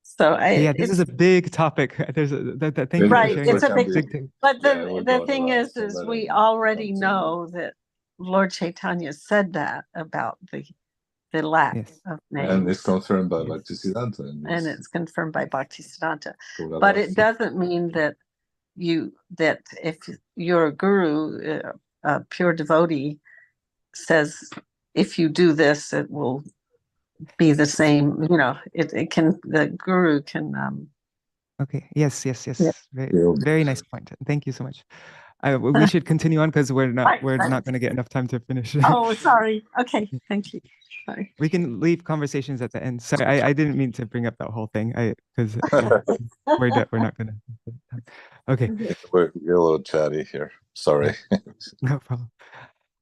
So this is a big topic. There's thank you right. for sharing. It's a big thing. But the thing is we already know that Lord Chaitanya said that about the lack of names. And it's confirmed by Bhaktisiddhanta. And it's confirmed by Bhaktisiddhanta. But it doesn't mean that if your guru, a pure devotee, says if you do this, it will be the same. The guru can. Okay. Yes. Yeah. Very nice point. Thank you so much. We should continue on because we're not going to get enough time to finish. Oh, sorry. Okay. Thank you. Sorry. We can leave conversations at the end. Sorry, I didn't mean to bring up that whole thing. Because we're not going to. Okay. We're a little chatty here. Sorry. No problem.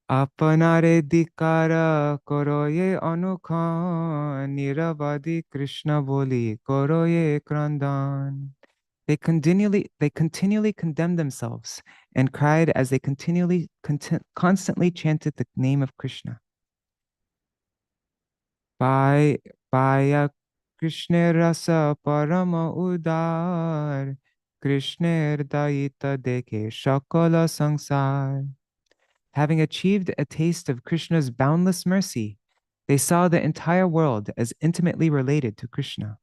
Apanare dikara koro ye anukha niravadi Krishna boli koro ye krandan. They continually condemned themselves and cried as they constantly chanted the name of Krishna. Baya Krishna rasa parama udar Krishna daita deke shakala sangsar. Having achieved a taste of Krishna's boundless mercy, they saw the entire world as intimately related to Krishna.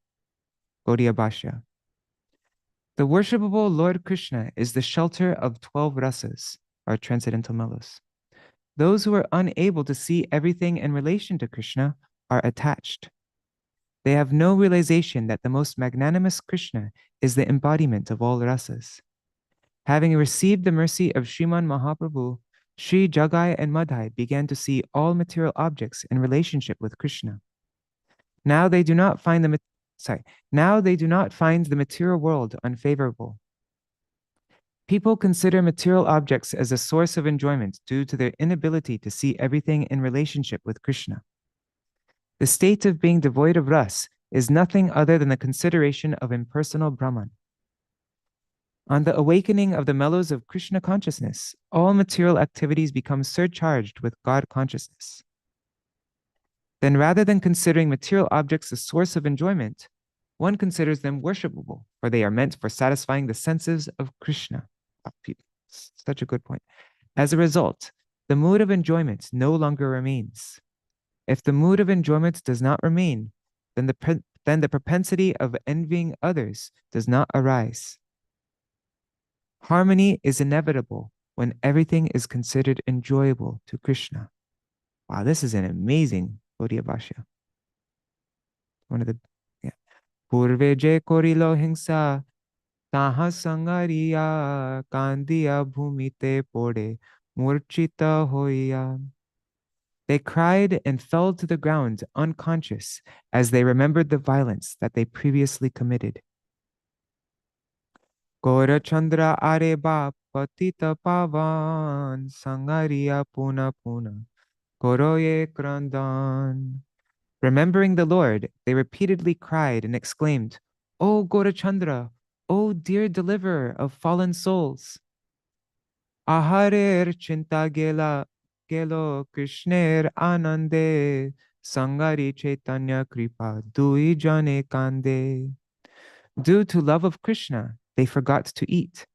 Gaudiya Bhashya. The worshipable Lord Krishna is the shelter of 12 rasas, or transcendental mellows. Those who are unable to see everything in relation to Krishna are attached. They have no realization that the most magnanimous Krishna is the embodiment of all rasas. Having received the mercy of Sriman Mahaprabhu, Śrī Jagāi and Mādhāi began to see all material objects in relationship with Krishna. Now they do not find the material world unfavorable. People consider material objects as a source of enjoyment due to their inability to see everything in relationship with Krishna. The state of being devoid of ras is nothing other than the consideration of impersonal Brahman. On the awakening of the mellows of Krishna consciousness, all material activities become surcharged with God consciousness. Then rather than considering material objects a source of enjoyment, one considers them worshipable, for they are meant for satisfying the senses of Krishna. Such a good point. As a result, the mood of enjoyment no longer remains. If the mood of enjoyment does not remain, then the propensity of envying others does not arise. Harmony is inevitable when everything is considered enjoyable to Krishna. Wow, this is an amazing Gaudiya Bhashya. One of the, Purve je korilo hingsa, taha sangariya, kandiya bhumite pode, murchita hoiya. They cried and fell to the ground unconscious as they remembered the violence that they previously committed. Gora Chandra Areba Patita Pavan Sangariya Puna Puna Koroye Krandan. Remembering the Lord, they repeatedly cried and exclaimed, "O Gaurachandra, O dear deliverer of fallen souls! Aharer Chinta Gelo Krishner Anande Sangari Chaitanya Kripa Dui Jane Kande." Due to love of Krishna, they forgot to eat,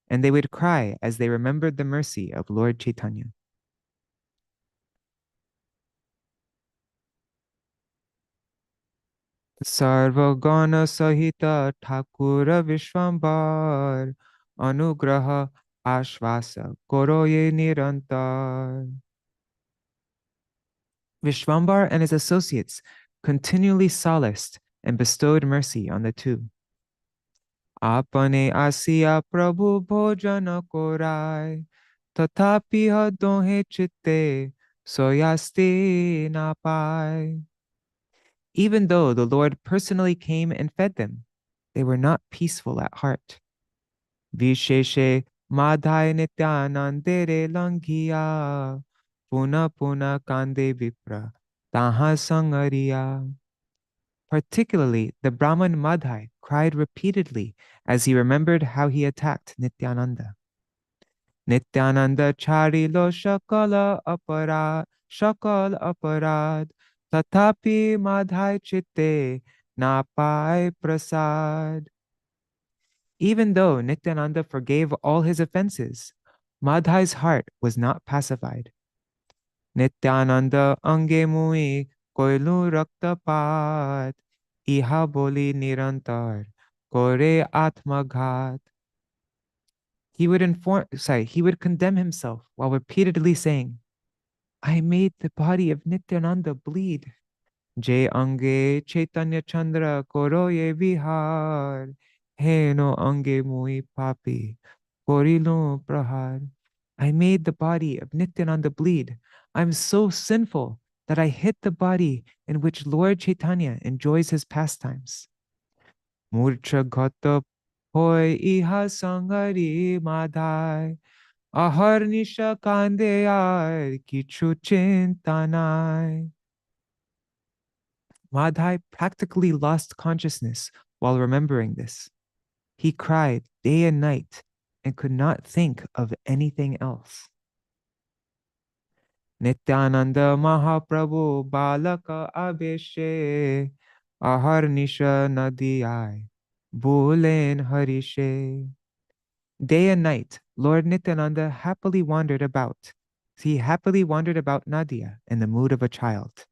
and they would cry as they remembered the mercy of Lord Chaitanya. Sarvagana Sahita Thakura Viśvambhara Anugraha Ashvasa Koroye Nirantar. Viśvambhara and his associates continually solaced and bestowed mercy on the two. Apane Asiya Prabhu Bhojana Korai Tatapi Hadohe Chitte Soyasti Napai. Even though the Lord personally came and fed them, they were not peaceful at heart. Visheshe Madhāi Nityanandere Langhiya Puna Puna Kande Vipra Taha Sangariya. Particularly, the Brahman Madhāi cried repeatedly as he remembered how he attacked Nityananda. Nityananda charilo shakala aparad tatapi Madhāi chitte napai prasad. Even though Nityananda forgave all his offenses, Madhai's heart was not pacified. Nityananda ange mui koilu raktapat iha boli nirantar kore atmaghat. He would condemn himself while repeatedly saying, I made the body of Nityananda bleed. Jai ange Chaitanya Chandra koroye vihar, he no ange mui papi, korilo prahar. I made the body of Nityananda bleed. I'm so sinful that I hit the body in which Lord Chaitanya enjoys his pastimes. Murcha gata hoy iha sangari Madhāi, aharnisha kande aar kichu chintanai. Madhai practically lost consciousness while remembering this. He cried day and night and could not think of anything else. Nityananda Mahaprabhu Balaka Abeshe Aharnisha Nadiyai Bulen Harishe. Day and night, Lord Nityananda happily wandered about. He happily wandered about Nadia in the mood of a child.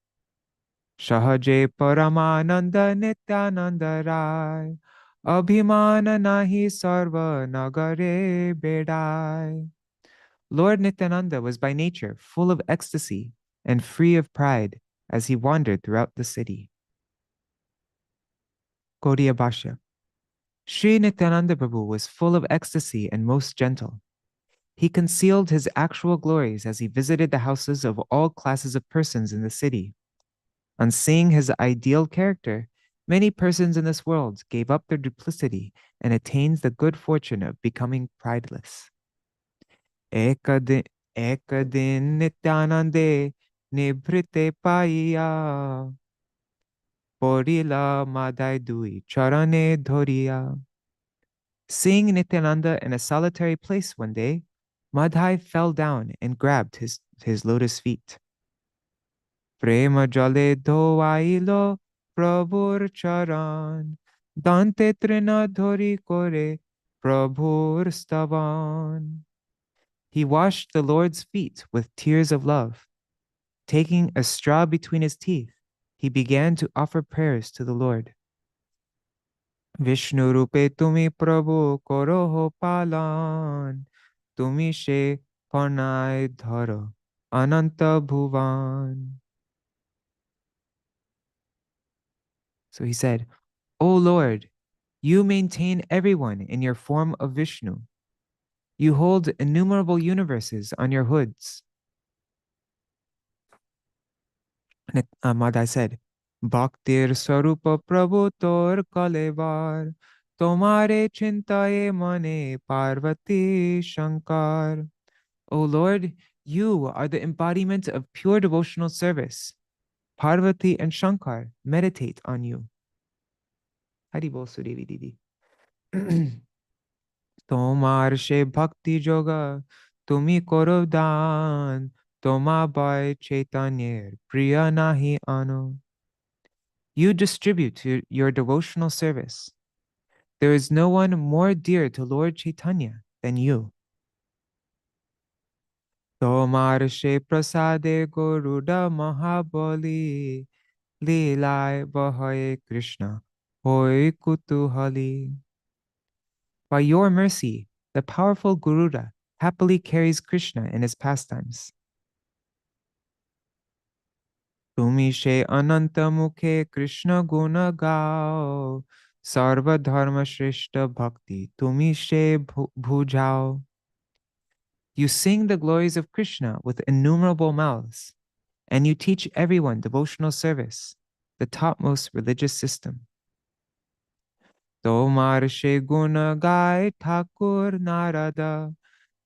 Shahaje Paramananda Nityananda Rai Abhimana Nahi Sarva Nagare Bedai. Lord Nityananda was by nature full of ecstasy and free of pride as he wandered throughout the city. Gaudiya Bhashya. Śrī Nityananda Prabhu was full of ecstasy and most gentle. He concealed his actual glories as he visited the houses of all classes of persons in the city. On seeing his ideal character, many persons in this world gave up their duplicity and attained the good fortune of becoming prideless. Ekadin Nityanande Nibrite Paiya Porila Madhāi Dui Charane Dhoriya. Seeing Nityananda in a solitary place one day, Madhāi fell down and grabbed his lotus feet. Prema jale dhoailo Prabhur charan, Dante trina dhori kore Prabhur stavan. He washed the Lord's feet with tears of love. Taking a straw between his teeth, he began to offer prayers to the Lord. Vishnu rupe tumi Prabhu koroho palan, tumi she parnai dharo ananta bhuvan. So he said, O Lord, you maintain everyone in your form of Vishnu. You hold innumerable universes on your hoods. Madhai said, Bhaktir Swarupa Prabhu Tor Kalevar, Tomare Chintaye Mane Parvati Shankar. O Lord, you are the embodiment of pure devotional service. Parvati and Shankar meditate on you. Haribol Sudevi Didi. Tomar she bhakti yoga, tumi koro dan, toma by Chaitanya, priya nahi anu. You distribute your devotional service. There is no one more dear to Lord Chaitanya than you. Tomar she prasade goruda mahabali, Leelai Bahaye Krishna, Hoi Kutuhali. By your mercy, the powerful Garuda happily carries Krishna in his pastimes. Tumi she ananta mukhe Krishna guna gao, sarva dharma shrishta bhakti, tumi she bhujao. You sing the glories of Krishna with innumerable mouths, and you teach everyone devotional service, the topmost religious system. Tomar she guna gai Thakur Narada,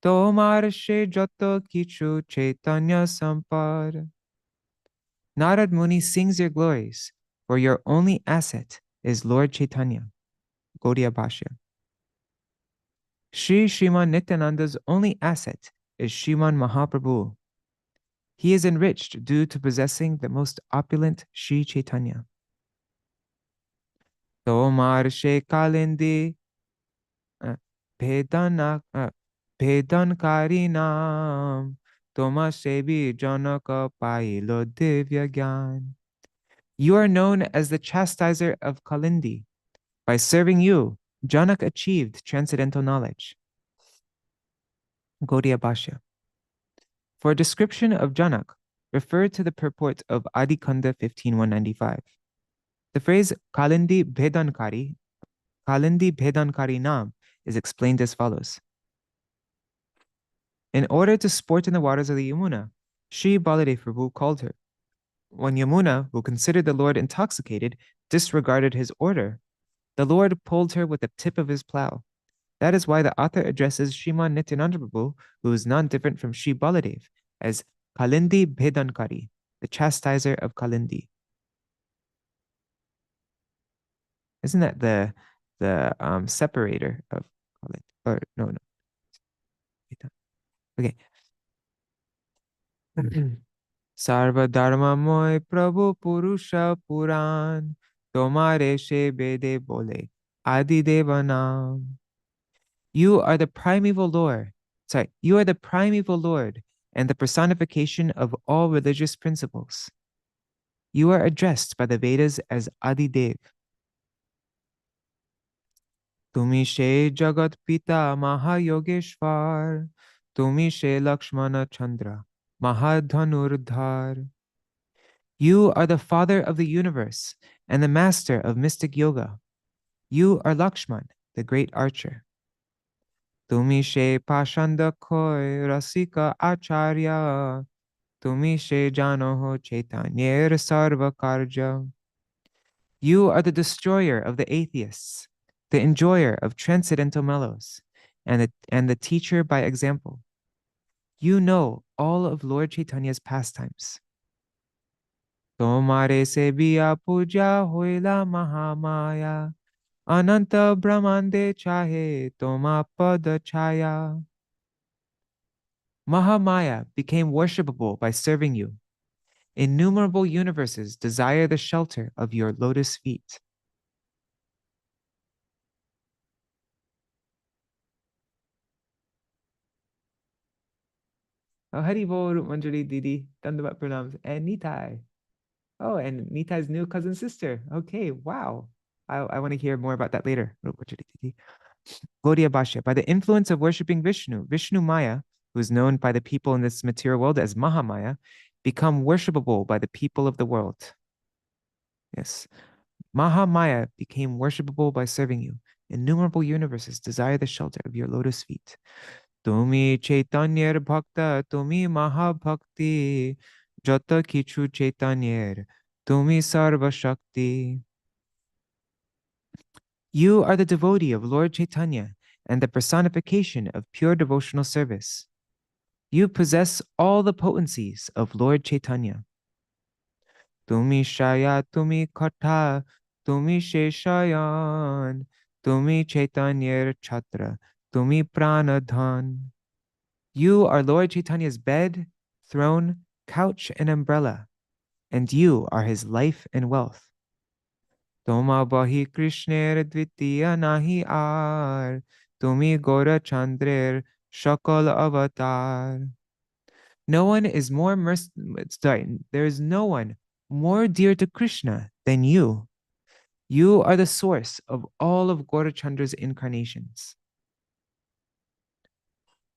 Tomar she joto kichu Chaitanya sampar. Narad Muni sings your glories, for your only asset is Lord Chaitanya. Gaudiya Bhashya. Sriman Nityananda's only asset is Sriman Mahaprabhu. He is enriched due to possessing the most opulent Śrī Caitanya. Tomar she kalindi Vedankari naam, Toma Sebi Janaka Pailo Divya Gyan. You are known as the chastiser of Kalindi. By serving you, Janak achieved transcendental knowledge. Gaudiya Bhashya. For a description of Janak, refer to the purport of Adi-khanda 15.195. The phrase Kalindi Bhedankari Nam is explained as follows. In order to sport in the waters of the Yamuna, Sri Baladev Prabhu called her. When Yamuna, who considered the Lord intoxicated, disregarded his order, the Lord pulled her with the tip of his plow. That is why the author addresses Sriman Nityananda Prabhu, who is none different from Sri Baladev, as Kalindi Bhedankari, the chastiser of Kalindi. Isn't that the separator of Kalindi? Or no. Okay. Sarva Dharma Moy Prabhu Purusha Puran, Tomare she Bede Bole, Adi Devanam. You are the primeval Lord. You are the primeval Lord and the personification of all religious principles. You are addressed by the Vedas as Adi Dev. Tumi she Jagat Pita Mahayogeshwar, Tumi she Lakshmana Chandra, Mahadhanurdhar. You are the father of the universe and the master of mystic yoga. You are Lakshman, the great archer. Tumi she Pashanda Koi Rasika Acharya, Tumi she Janoho Chaitanyer Sarva Karja. You are the destroyer of the atheists, the enjoyer of transcendental mellows, and the teacher by example. You know all of Lord Chaitanya's pastimes. Tomare se biya puja hoila mahamaya, ananta brahmande chahe toma pada chaya. Mahamaya became worshipable by serving you. Innumerable universes desire the shelter of your lotus feet. Oh, Hari Bol, Manjari Didi, Dandavat Pranams, and Nitai. Oh, and Nitai's new cousin sister. Okay, wow. I want to hear more about that later. Gaudiya Bhashya. By the influence of worshipping Vishnu, Vishnu Maya, who is known by the people in this material world as Mahamaya, become worshipable by the people of the world. Yes. Mahamaya became worshipable by serving you. Innumerable universes desire the shelter of your lotus feet. Tumi Chaitanyar Bhakta, Tumi Mahabhakti, Jata Kichu Chaitanyar, Tumi Sarva Shakti. You are the devotee of Lord Chaitanya and the personification of pure devotional service. You possess all the potencies of Lord Chaitanya. Tumi Shaya, Tumi Katha, Tumi Sheshayan, Tumi Chaitanyar Chhatra, Tumi Pranadhan. You are Lord Chaitanya's bed, throne, couch, and umbrella, and you are his life and wealth. Toma bahi Krishner dvitiya nahi ar, Tumi Gora Chandrer Shakal Avatar. There is no one more dear to Krishna than you. You are the source of all of Gaurachandra's incarnations.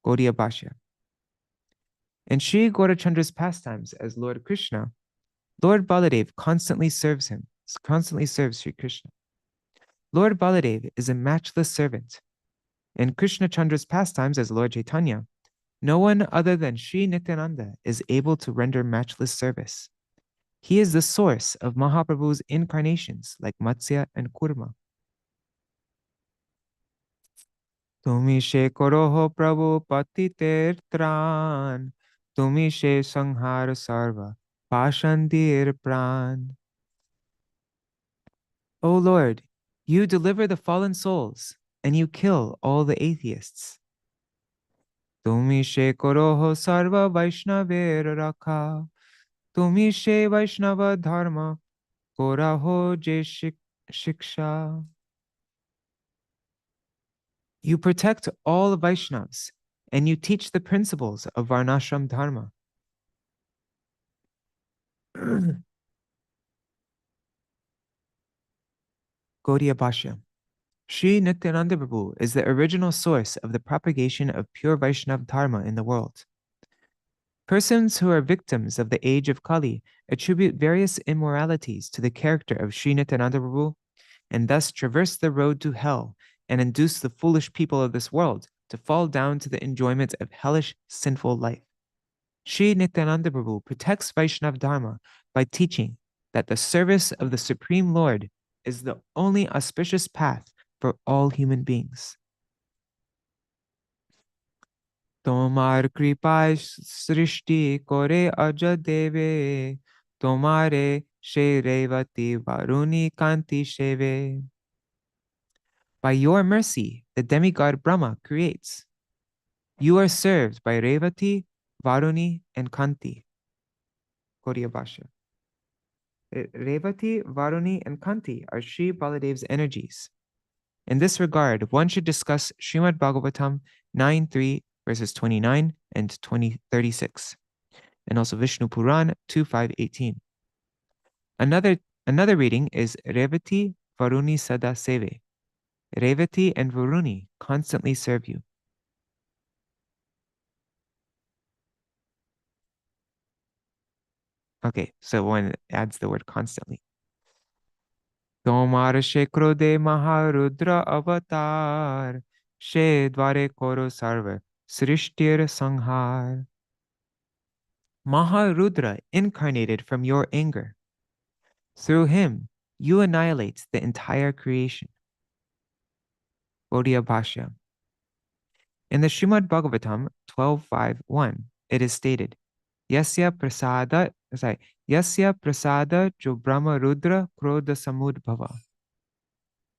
Gaudiya Bhashya. In Sri Gaurachandra's pastimes as Lord Krishna, Lord Baladev constantly serves Sri Krishna. Lord Baladev is a matchless servant. In Krishna Chandra's pastimes as Lord Chaitanya, no one other than Śrī Nityananda is able to render matchless service. He is the source of Mahaprabhu's incarnations like Matsya and Kurma. Tumi she koroho Prabhu patiter tran, Tumi she sanghar sarva pashandir pran. O Lord, you deliver the fallen souls and you kill all the atheists. Tumi she koroho sarva vaishnaver rakha, Tumi she vaishnava dharma koraho je shiksha. You protect all Vaishnavas and you teach the principles of Varnashram Dharma. Gaudiya Bhashya. Śrī Nityananda Prabhu is the original source of the propagation of pure Vaishnav Dharma in the world. Persons who are victims of the age of Kali attribute various immoralities to the character of Śrī Nityananda Prabhu and thus traverse the road to hell and induce the foolish people of this world to fall down to the enjoyment of hellish, sinful life. Śrī Nityananda Prabhu protects Vaishnav Dharma by teaching that the service of the Supreme Lord is the only auspicious path for all human beings. Tomar kripay srishti kore aja deve, Tomare she revati varuni kanti sheve. By your mercy, the demigod Brahma creates. You are served by Revati, Varuni, and Kanti. Gaudiya Bhashya. Revati, Varuni, and Kanti are Sri Baladev's energies. In this regard, one should discuss Srimad Bhagavatam 9.3 verses 29 and 36, and also Vishnu Puran 2.5.18. Another reading is Revati, Varuni Sada Seve. Revati and Varuni constantly serve you. Okay, so one adds the word constantly. Tomar Shekro de Maharudra Avatar, She Dware Koro Sarva, Srishtir Sanghar. Maharudra incarnated from your anger. Through him, you annihilate the entire creation. Gaudiya Bhashya. In the Srimad Bhagavatam 12.5.1, it is stated, Yasya prasada jo Brahma Rudra Krodha Samudbhava.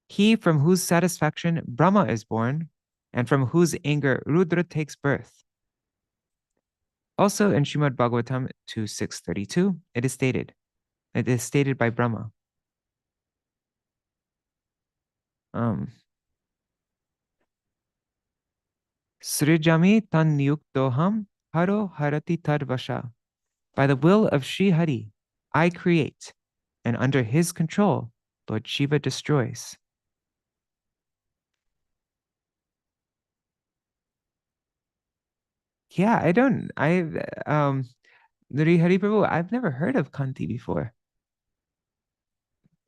He from whose satisfaction Brahma is born, and from whose anger Rudra takes birth. Also in Srimad Bhagavatam 2.6.32, it is stated by Brahma. Srijami tan yuktoham haro harati tarvasha. By the will of Sri Hari, I create, and under his control, Lord Shiva destroys. Yeah, Nari Hari Prabhu, I've never heard of Kanti before.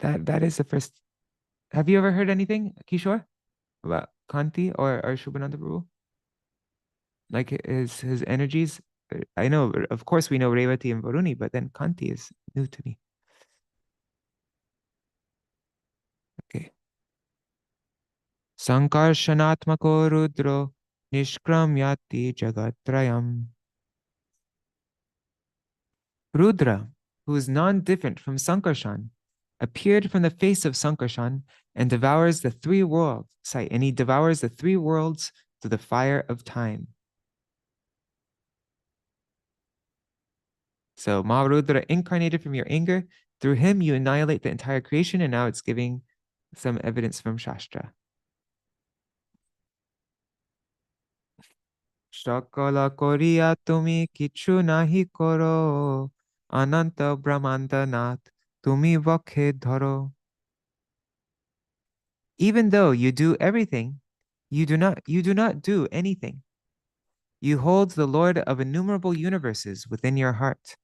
That is the first. Have you ever heard anything, Kishore, about Kanti or Shubhananda Prabhu? Like his energies? I know, of course, we know Revati and Varuni, but then Kanti is new to me. Okay. Sankarshanatmako Rudro Nishkramyati Jagatrayam. Rudra, who is non-different from Sankarshan, appeared from the face of Sankarshan and devours the three worlds. He devours the three worlds through the fire of time. So Maharudra incarnated from your anger. Through him, you annihilate the entire creation, and now it's giving some evidence from Shastra. Shakala koriya tumi kichu nahi koro, Ananta Brahmanda Nath, Tumi Vakhe Dharo. Even though you do everything, you do not do anything. You hold the Lord of innumerable universes within your heart.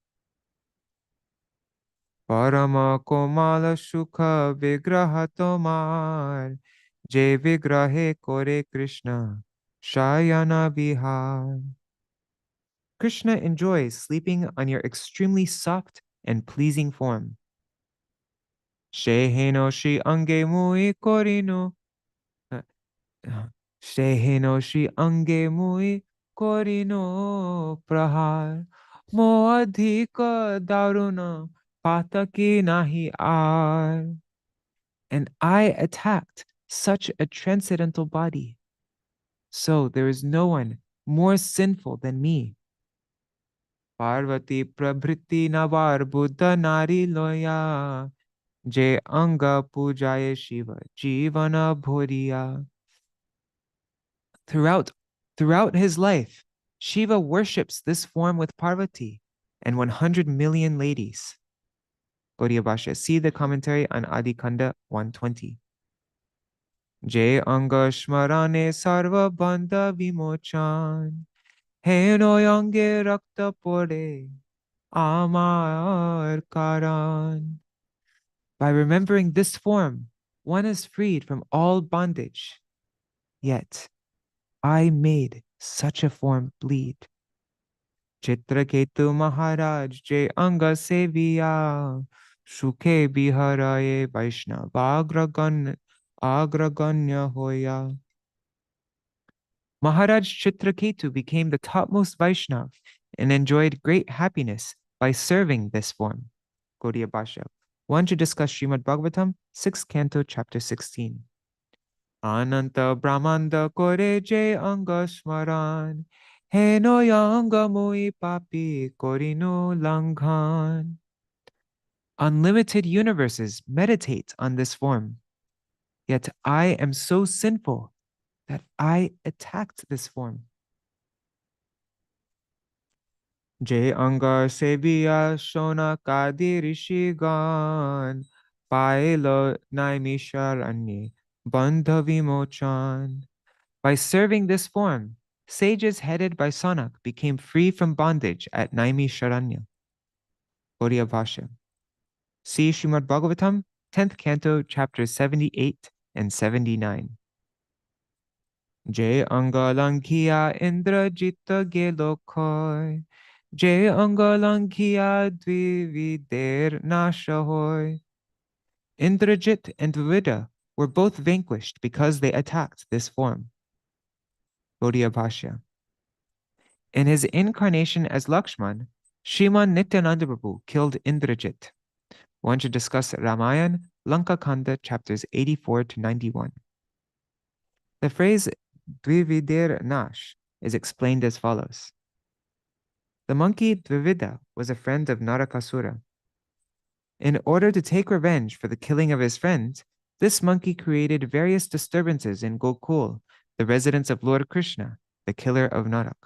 Parama Komala Shukha Vigraha Tomar, Je Vigrahe Kore Krishna, Shayana Vihar. Krishna enjoys sleeping on your extremely soft and pleasing form. Sheheno Shri Ange Mui Korino. Sheheno Shri Ange Mui Korino Prahar. Mo Adhika Daruna Pataki Nahi Ar. And I attacked such a transcendental body. So there is no one more sinful than me. Parvati Prabhriti Navar Buddha Nari Loya, Je Anga Pujaye Shiva Jivana Bhoriya. Throughout his life, Shiva worships this form with Parvati and 100 million ladies. Gaudiya Bhashya. See the commentary on Adi-khanda 120. Je Anga Shmarane Sarva Bandha Vimochan, Heno Yange Rakta Pore Amar Karan. By remembering this form, one is freed from all bondage. Yet, I made such a form bleed. Chitraketu Maharaj Je Anga Seviya, Sukhe Biharaye Vaishnava Agraganya Hoya. Maharaj Chitraketu became the topmost Vaishnav and enjoyed great happiness by serving this form. Gaudiya Bhashya. One to discuss Srimad Bhagavatam, 6th Canto, Chapter 16. Ananta Brahmanda Kore Je Anga Smaran, Heno Yanga Mui Papi Korino Langhan. Unlimited universes meditate on this form. Yet I am so sinful that I attacked this form. Je Anga Sebiya Shona Kadi Rishigan, Pailo Naimisharanye Bandha Vimochan. By serving this form, sages headed by Sanak became free from bondage at Naimisharanya. Gaudiya Bhashya. See Srimad Bhagavatam, 10th Canto, Chapters 78 and 79. Je Angalankiya Indra Jita Gelokhoi, Je Angalankiya Dvivider Nashahoy. Indrajit and Dvivida were both vanquished because they attacked this form. Gaudiya Bhashya. In his incarnation as Lakshman, Śrīman Nityananda Prabhu killed Indrajit. One should discuss Ramayana, Lanka-khanda, chapters 84 to 91. The phrase Dvividir Nash is explained as follows. The monkey Dvivida was a friend of Narakasura. In order to take revenge for the killing of his friend, this monkey created various disturbances in Gokul, the residence of Lord Krishna, the killer of Narak.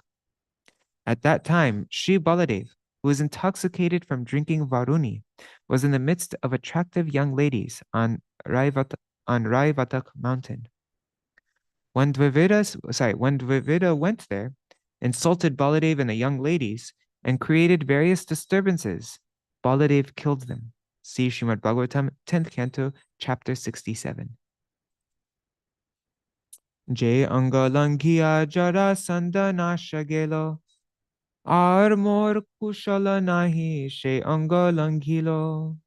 At that time, Sri Baladev, who was intoxicated from drinking Varuni, was in the midst of attractive young ladies on Raivatak mountain. When Dvivida went there, insulted Baladev and the young ladies, and created various disturbances, Baladev killed them. See Srimad Bhagavatam, 10th Canto, Chapter 67. Je Angalangiya Jara Sandanasha Gelo, Ar Mor Kushala Nahi She Angalangilo.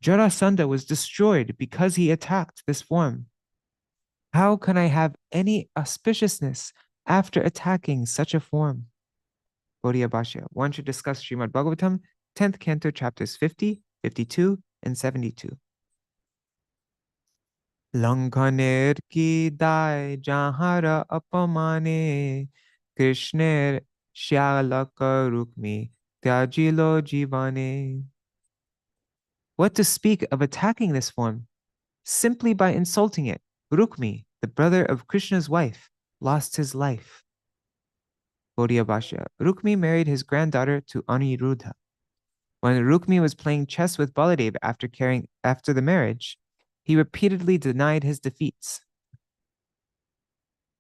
Jarasandha was destroyed because he attacked this form. How can I have any auspiciousness after attacking such a form? Gaudiya Bhashya. One should discuss Srimad Bhagavatam, 10th Canto, chapters 50, 52, and 72. Langhaner ki dai jahara apamane, Krishner shyalaka rukmi tyajilo jivane. What to speak of attacking this form? Simply by insulting it, Rukmi, the brother of Krishna's wife, lost his life. Gaudiya Bhashya. Rukmi married his granddaughter to Aniruddha. When Rukmi was playing chess with Baladev after the marriage, he repeatedly denied his defeats.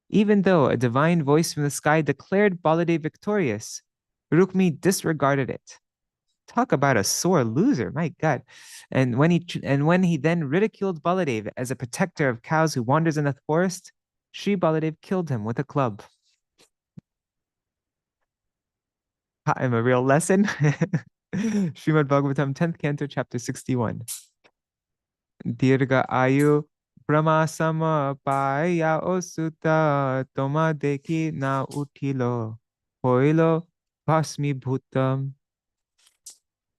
Even though a divine voice from the sky declared Baladev victorious, Rukmi disregarded it. Talk about a sore loser, my God. And when he then ridiculed Baladev as a protector of cows who wanders in the forest, Sri Baladev killed him with a club. I'm a real lesson. Śrīmad Bhāgavatam, 10th Canto, Chapter 61. Dirga Ayu Brahma Sama Paya Osuta Toma Deki Na Utilo Hoilo Bhasmi Bhutam.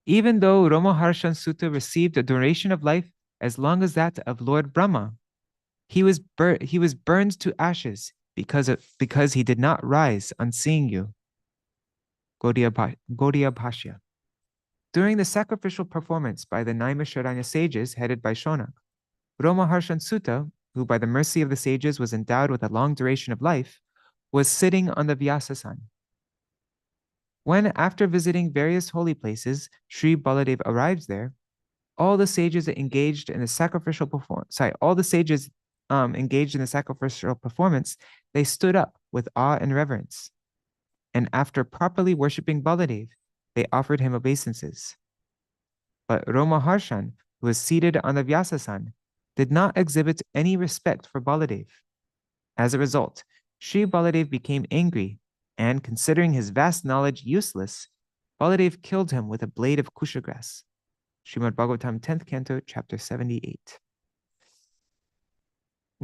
Even though Romaharshan Sutta received a duration of life as long as that of Lord Brahma, he was burned to ashes because he did not rise on seeing you. Gaudiya Bhashya. During the sacrificial performance by the Naimisharanya sages headed by Shonak, Romaharshan Sutta, who by the mercy of the sages was endowed with a long duration of life, was sitting on the Vyasasan. When, after visiting various holy places, Sri Baladev arrived there, all the sages engaged in the sacrificial performance, they stood up with awe and reverence. And after properly worshipping Baladev, they offered him obeisances. But Romaharshan, who was seated on the Vyasasan, did not exhibit any respect for Baladev. As a result, Sri Baladev became angry, and considering his vast knowledge useless, Baladev killed him with a blade of kusha grass. Śrīmad Bhāgavatam, 10th Canto, Chapter 78.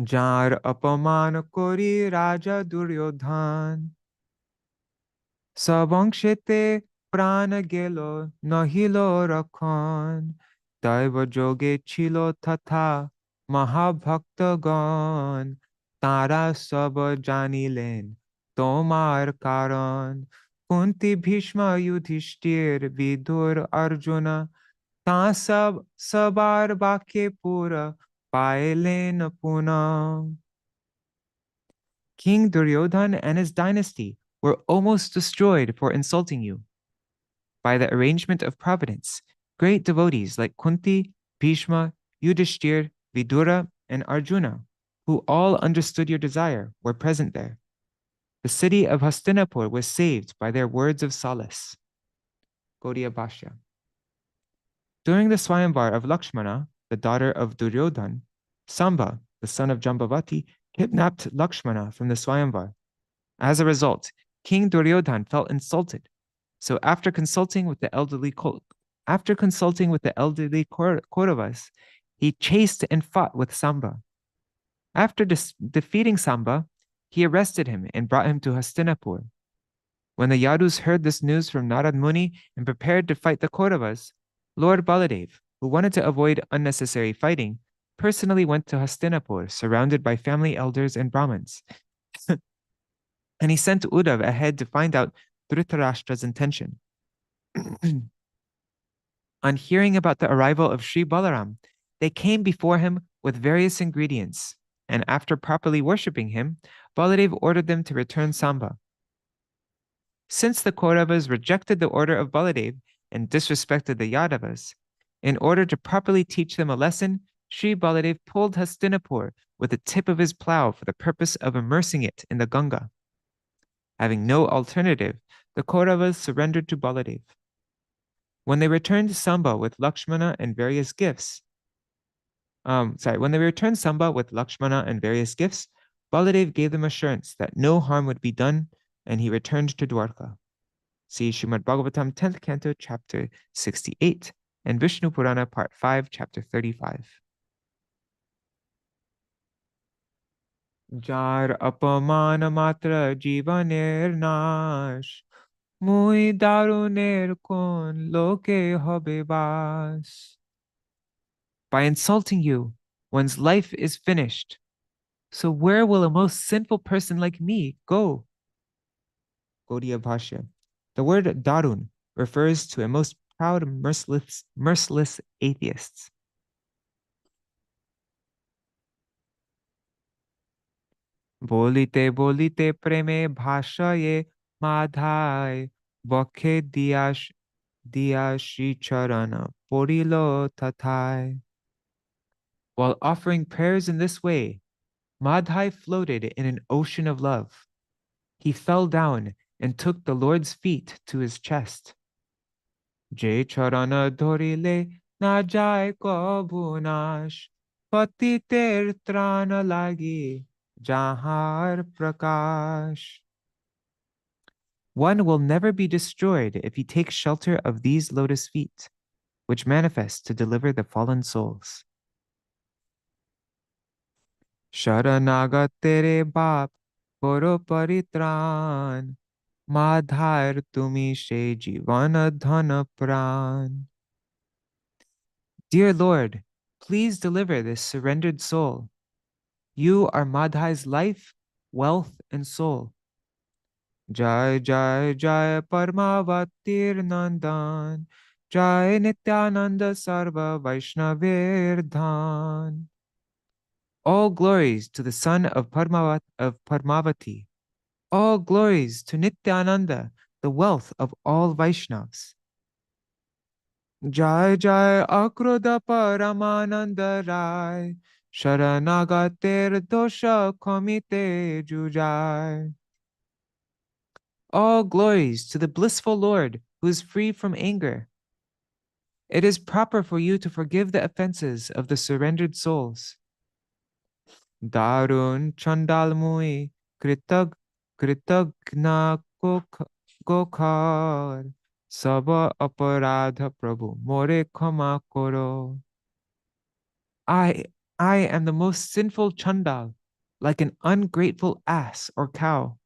Jar apaman kori Raja Duryodhan Sabangshete prana gelo nahilo rakhon Daiva joge chilo tatha Mahabhaktagan Tara sab janilen Tomar karan Kunti Bhishma Yudhishthir Vidur Arjuna Ta sab sabar bakye pura Pailen puna. King Duryodhan and his dynasty were almost destroyed for insulting you. By the arrangement of providence, great devotees like Kunti, Bhishma, Yudhishthir, Vidura, and Arjuna, who all understood your desire, were present there. The city of Hastinapur was saved by their words of solace. Gaudiya Bhashya. During the Swayamvar of Lakshmana, the daughter of Duryodhan, Samba, the son of Jambavati, kidnapped Lakshmana from the Swayamvar. As a result, King Duryodhan felt insulted. So after consulting with the elderly Kauravas, he chased and fought with Samba. After defeating Samba, he arrested him and brought him to Hastinapur. When the Yadus heard this news from Narad Muni and prepared to fight the Kauravas, Lord Baladev, who wanted to avoid unnecessary fighting, personally went to Hastinapur, surrounded by family elders and Brahmins. And he sent Uddhav ahead to find out Dhritarashtra's intention. On hearing about the arrival of Sri Balaram, they came before him with various ingredients, and after properly worshipping him, Baladev ordered them to return Samba. Since the Kauravas rejected the order of Baladev and disrespected the Yadavas, in order to properly teach them a lesson, Sri Baladev pulled Hastinapur with the tip of his plow for the purpose of immersing it in the Ganga. Having no alternative, the Kauravas surrendered to Baladev. When they returned Samba with Lakshmana and various gifts, Baladev gave them assurance that no harm would be done, and he returned to Dwarka. See Śrīmad Bhāgavatam, 10th Canto, Chapter 68, and Vishnu Purana, Part 5, Chapter 35. Jar apamana matra jivaner nash Mui daruner kon loke hobe bas. By insulting you, one's life is finished. So where will a most sinful person like me go? Gaudiya Bhashya. The word darun refers to a most proud, merciless atheists. Bolite bolite preme bhashaye Mādhāi bokhe diya Śrī Charana porilo tathai. While offering prayers in this way, Madhāi floated in an ocean of love. He fell down and took the Lord's feet to his chest. Je charana dhorile na jai kabhu nash, patiter trana lagi jahar prakash. One will never be destroyed if he takes shelter of these lotus feet, which manifest to deliver the fallen souls. Sharanagat tere baap koro paritran, Madhāir tumi she jivana dhana pran. Dear Lord, please deliver this surrendered soul. You are Madhai's life, wealth, and soul. Jai Jai Jai Parmavatir Nandan, Jai Nityananda Sarva Vaishnavir Dhan. All glories to the son of Parmavati. All glories to Nityananda, the wealth of all Vaishnavas. Jai Jai Akrodha Paramananda Rai, Sharanagater Dosha Komite Jujai. All glories to the blissful Lord who is free from anger. It is proper for you to forgive the offenses of the surrendered souls. Darun Chandalmui Kritagna Gokhar Saba Aparadha Prabhu More Kama Koro. I am the most sinful Chandal, like an ungrateful ass or cow.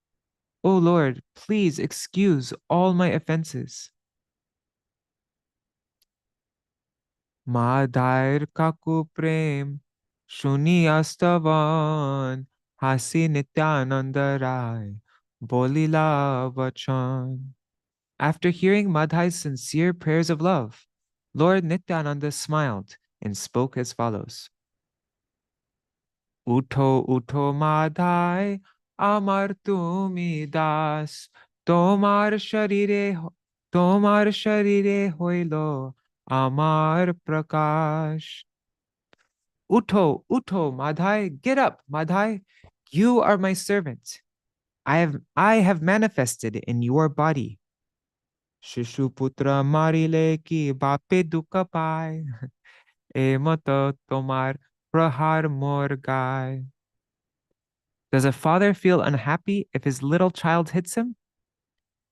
O Lord, please excuse all my offenses. Madhair Kaku Prem Shuni Astavan Hasi Nityananda Rai Bolila Vachan. After hearing Madhai's sincere prayers of love, Lord Nityananda smiled and spoke as follows. Utho utho Madhai amar tumi das tomar sharire hoilo amar prakash. Utho Madhai, get up, Madhai. You are my servant. I have manifested in your body. Shishuputra marile ki bape duka pai. E mata tomar prahar mor gai. Does a father feel unhappy if his little child hits him?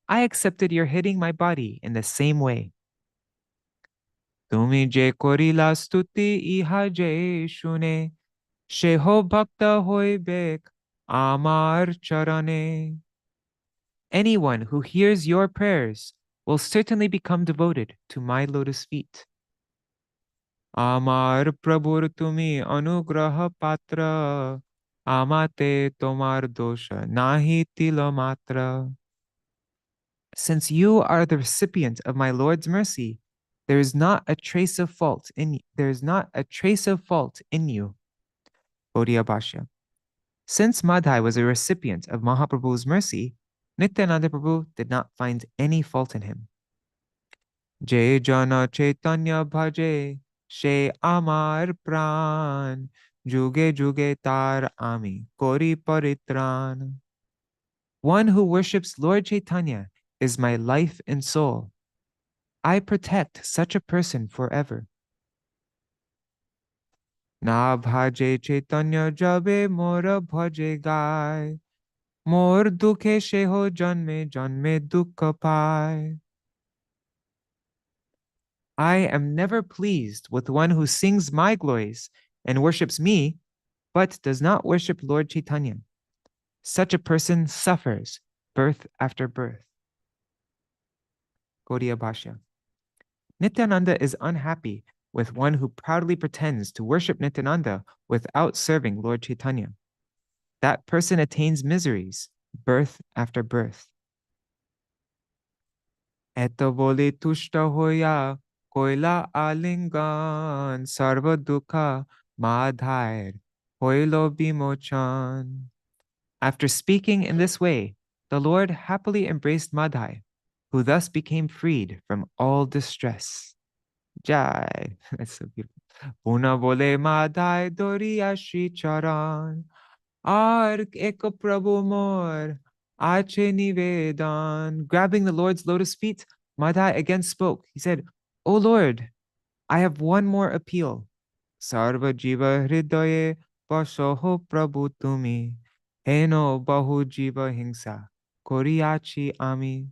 I accepted your hitting my body in the same way. Tumi je korila stuti iha je shune, sheho bhakta hoibek amar charane. Anyone who hears your prayers will certainly become devoted to my lotus feet. Amar prabhur tumi anugraha patra, amate tomar dosha nahi tila matra. Since you are the recipient of my Lord's mercy, there is not a trace of fault in you. Gaudiya Bhashya. Since Madhai was a recipient of Mahaprabhu's mercy, Nityananda Prabhu did not find any fault in him. Jai Jana Chaitanya Bhaje, She Amar Pran, Juge Juge Tar Ami, Kori Paritran. One who worships Lord Chaitanya is my life and soul. I protect such a person forever. Na bhaje Chaitanya jabe mora bhaje gai, mor dukhe sheho janme janme dukha pai. I am never pleased with one who sings my glories and worships me, but does not worship Lord Chaitanya. Such a person suffers birth after birth. Gaudiya Bhashya. Nityananda is unhappy with one who proudly pretends to worship Nityananda without serving Lord Chaitanya. That person attains miseries, birth after birth. Eto bole tushta hoya koila alingan sarva dukha Madhair hoilo bimochan. After speaking in this way, the Lord happily embraced Madhāi, who thus became freed from all distress. Jai. That's so beautiful. Puna bole Madhāi doriya Śrī Charan. Ar ek Prabhu mor. Ache nivedan. Grabbing the Lord's lotus feet, Madhāi again spoke. He said, O Lord, I have one more appeal. Sarva jiva hridaye pasoho Prabhu tumi. Heno bahu jiva hingsa. Koriachi ami.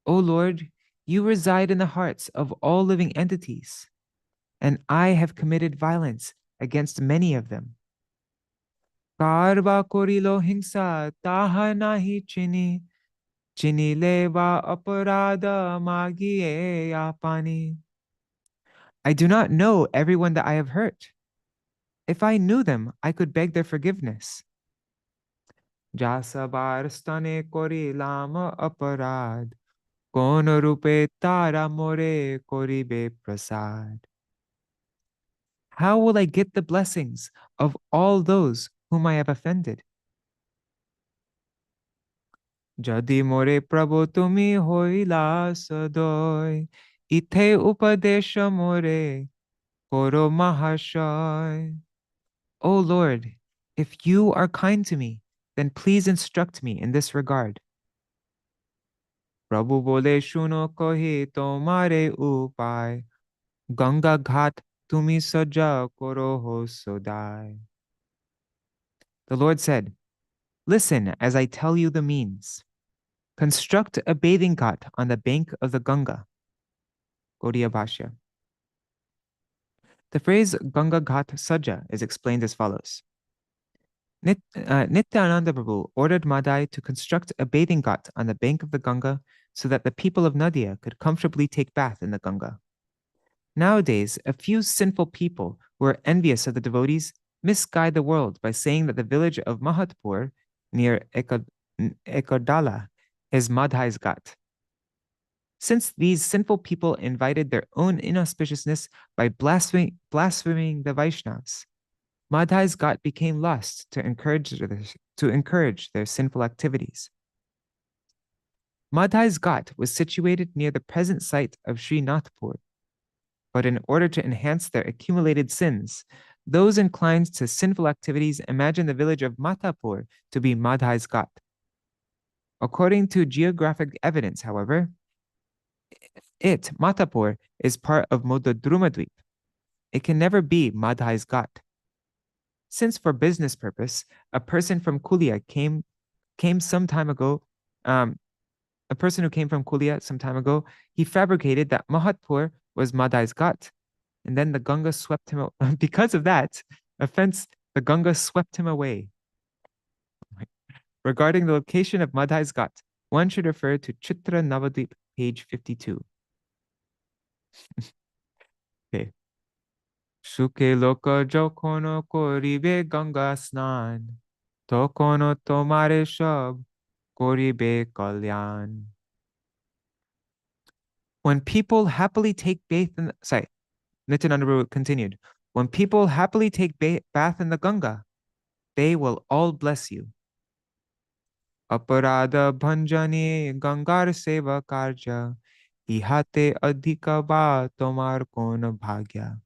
O Lord, you reside in the hearts of all living entities, and I have committed violence against many of them. Karba korilo hingsa taha nahi chini. Chini leva aparada magiye apani. I do not know everyone that I have hurt. If I knew them, I could beg their forgiveness. Jasabar stane kori lama aparad. Kono rupe tara more koribe prasad. How will I get the blessings of all those whom I have offended? Jadi more Prabhu tumi hoila sadoy. Ite upadesha more koro mahashay. O Lord, if you are kind to me, then please instruct me in this regard. Prabhu bole shuno kohi tomare upay. Ganga ghat tumi saja koro ho sodai. The Lord said, listen as I tell you the means. Construct a bathing ghat on the bank of the Ganga. Gaudiya Bhashya. The phrase Ganga Ghat Saja is explained as follows. Nityananda Prabhu ordered Madhāi to construct a bathing ghat on the bank of the Ganga so that the people of Nadia could comfortably take bath in the Ganga. Nowadays, a few sinful people who are envious of the devotees misguide the world by saying that the village of Mahatpur near Ekodala is Madhāi's ghat. Since these sinful people invited their own inauspiciousness by blaspheming the Vaishnavas, Madhāi's ghat became lost to encourage their sinful activities. Madhāi's ghat was situated near the present site of Srinathpur, but in order to enhance their accumulated sins, those inclined to sinful activities imagine the village of Matapur to be Madhāi's ghat. According to geographic evidence, however, Matapur, is part of Modadrumadweep. It can never be Madhāi's ghat. Since for business purpose, a person from Kulia came some time ago, he fabricated that Mahatpur was Madhāi's ghat, and then the Ganga swept him out. Because of that offense, the Ganga swept him away. Regarding the location of Madhāi's ghat, one should refer to Chitra Navadvip, page 52. Okay. Shuke loka jokono koribe Ganga snan, tokono tomare shab koribe kalyan. When people happily take bath in the, Nityananda continued, when people happily take bath in the Ganga, they will all bless you. Aparada bhanjani Gangar seva karja, ihate adhika ba tomar kona bhagya.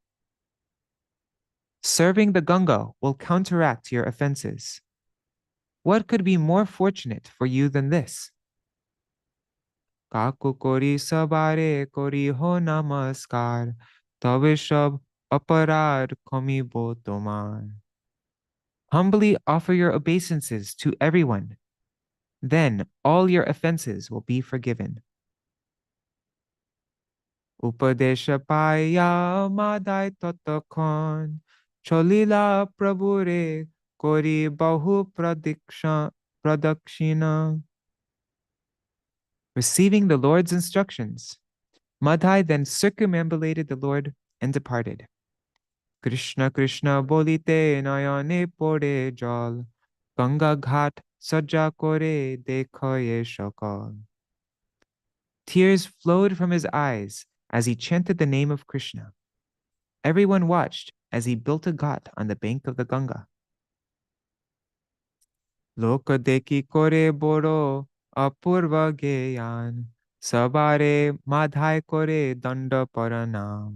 Serving the Ganga will counteract your offenses. What could be more fortunate for you than this? Kaku kori sabare kori ho namaskar, tabe shab aparad komi bo tomar. Humbly offer your obeisances to everyone. Then all your offenses will be forgiven. Upadesha paya Madhāi tatakon, cholila prabhure kori bahu pradakshina. Receiving the Lord's instructions, Madhāi then circumambulated the Lord and departed. Krishna Krishna bolite nayane pore jal, Ganga ghat saja kore dekhaye shakal. Tears flowed from his eyes as he chanted the name of Krishna. Everyone watched as he built a ghat on the bank of the Ganga. লোক দেখি করে বড় অপূর্ব জ্ঞান সবারে মাধায় করে দণ্ড প্রণাম.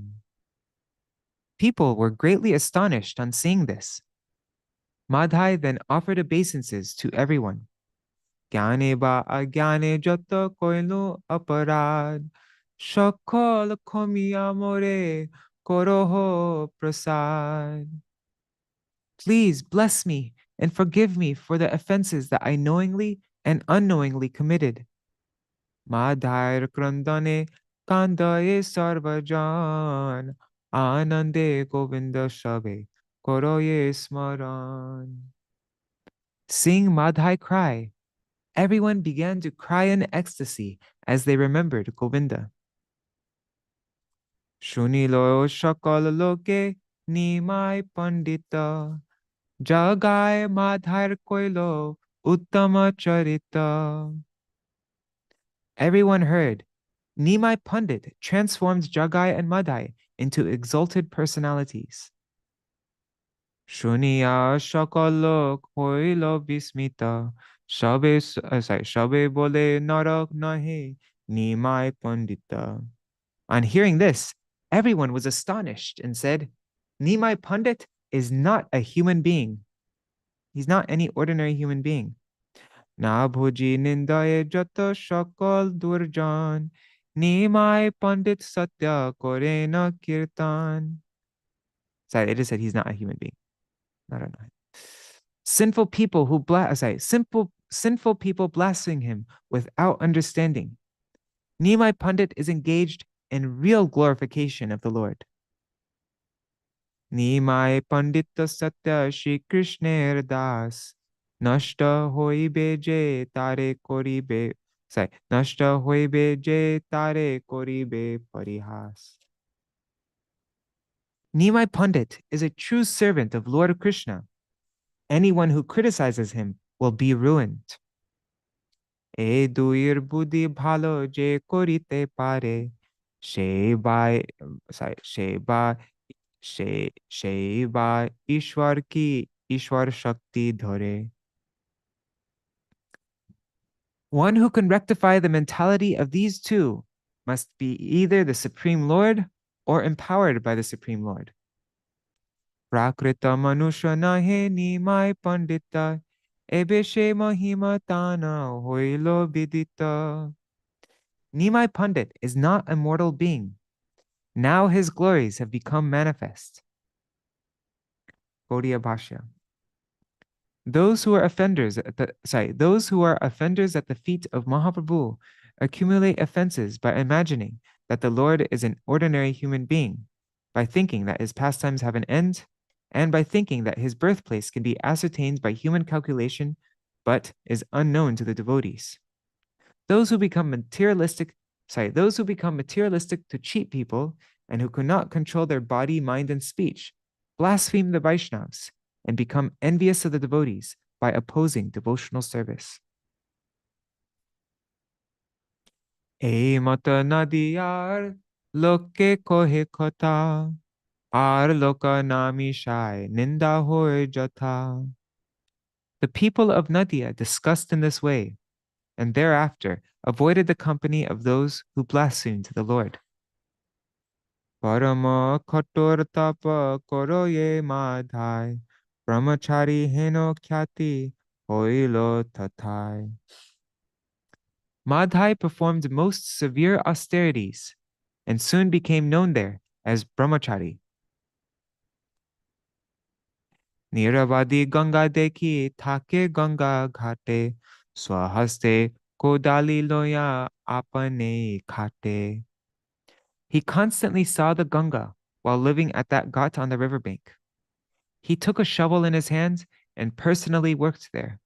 People were greatly astonished on seeing this. Madhāi then offered obeisances to everyone. জ্ঞানে বা অজ্ঞানে যত কইল অপরাধ সকল ক্ষমিয়া মোরে করহ প্রসাদ. Please bless me and forgive me for the offenses that I knowingly and unknowingly committed. Madhāir krandane kandaye sarvajan anande govinda shabe koroye smaran. Seeing Madhāi cry, everyone began to cry in ecstasy as they remembered Govinda. Shunilo shakal loke nimai pandita Jagāi Mādhāi koilo uttama charita. Everyone heard Nimai Pandit transformed Jagāi and Mādhāi into exalted personalities. Shuniya shakalok hoilo vismita shabe bole narak nahi Nimai Pandita. On hearing this, everyone was astonished and said, Nimai Pandit is not a human being. He's not any ordinary human being. Na bhuji nindaye jata shakal durjan Nimai Pandit satya kore na kirtan. Sorry, they just said he's not a human being. I don't know. Sinful people who sinful people blaspheme him without understanding. Nimai Pandit is engaged in real glorification of the Lord. Nimai Pandita Satya Shri Krishner Das Nashta hoibe je tare koribe. Nashta hoibe je tare koribe parihas. Nimai Pandit is a true servant of Lord Krishna. Anyone who criticizes him will be ruined. E duir buddhi bhalo je korite pare she ba Ishwar ki Ishwar Shakti dhore. One who can rectify the mentality of these two must be either the Supreme Lord or empowered by the Supreme Lord. Prakrita manusha nahe nimai pandita ebe she mahima tana hoilo vidita. Nimai Pandit is not a mortal being. Now his glories have become manifest. Gaudiya Bhashya. Those who are offenders at the feet of Mahaprabhu accumulate offenses by imagining that the Lord is an ordinary human being, by thinking that his pastimes have an end, and by thinking that his birthplace can be ascertained by human calculation, but is unknown to the devotees. Those who become materialistic to cheat people and who cannot control their body, mind, and speech blaspheme the Vaishnavas and become envious of the devotees by opposing devotional service. Ei mata nadiyar loke kohe kotha ar loka nami shai ninda hoy jatha. The people of Nadia discussed in this way, and thereafter avoided the company of those who blasphemed the Lord. Parama khator tapa koroye Mādhāi brahmachari heno khyati hoilo tathai. Madhāi performed most severe austerities and soon became known there as brahmachari. Niravadi Ganga dekhi thake Ganga ghate swahaste kodali loya apane khate. He constantly saw the Ganga while living at that ghat on the riverbank. He took a shovel in his hands and personally worked there.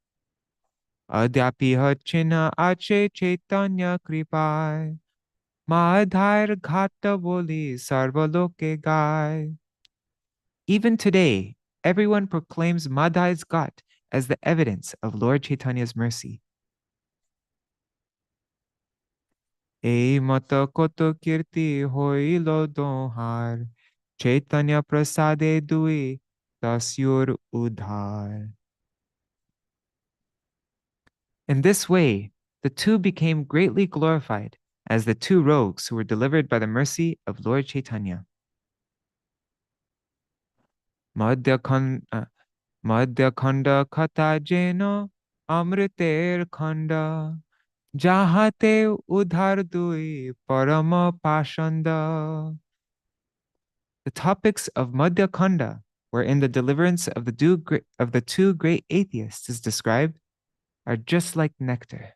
Adyapiha china ache chaitanya kripai Mādhāir ghata boli sarvaloke gai. Even today, everyone proclaims Madhai's ghat as the evidence of Lord Chaitanya's mercy. Ei mata koto kirti hoilo dohar Chaitanya prasade dui tasyur udhar. In this way, the two became greatly glorified as the two rogues who were delivered by the mercy of Lord Chaitanya. Madhya-khaṇḍa khatha jena amriter khanda jahate udhar dui parama pashanda. The topics of Madhya-khaṇḍa, wherein the deliverance of the two great atheists is described, are just like nectar.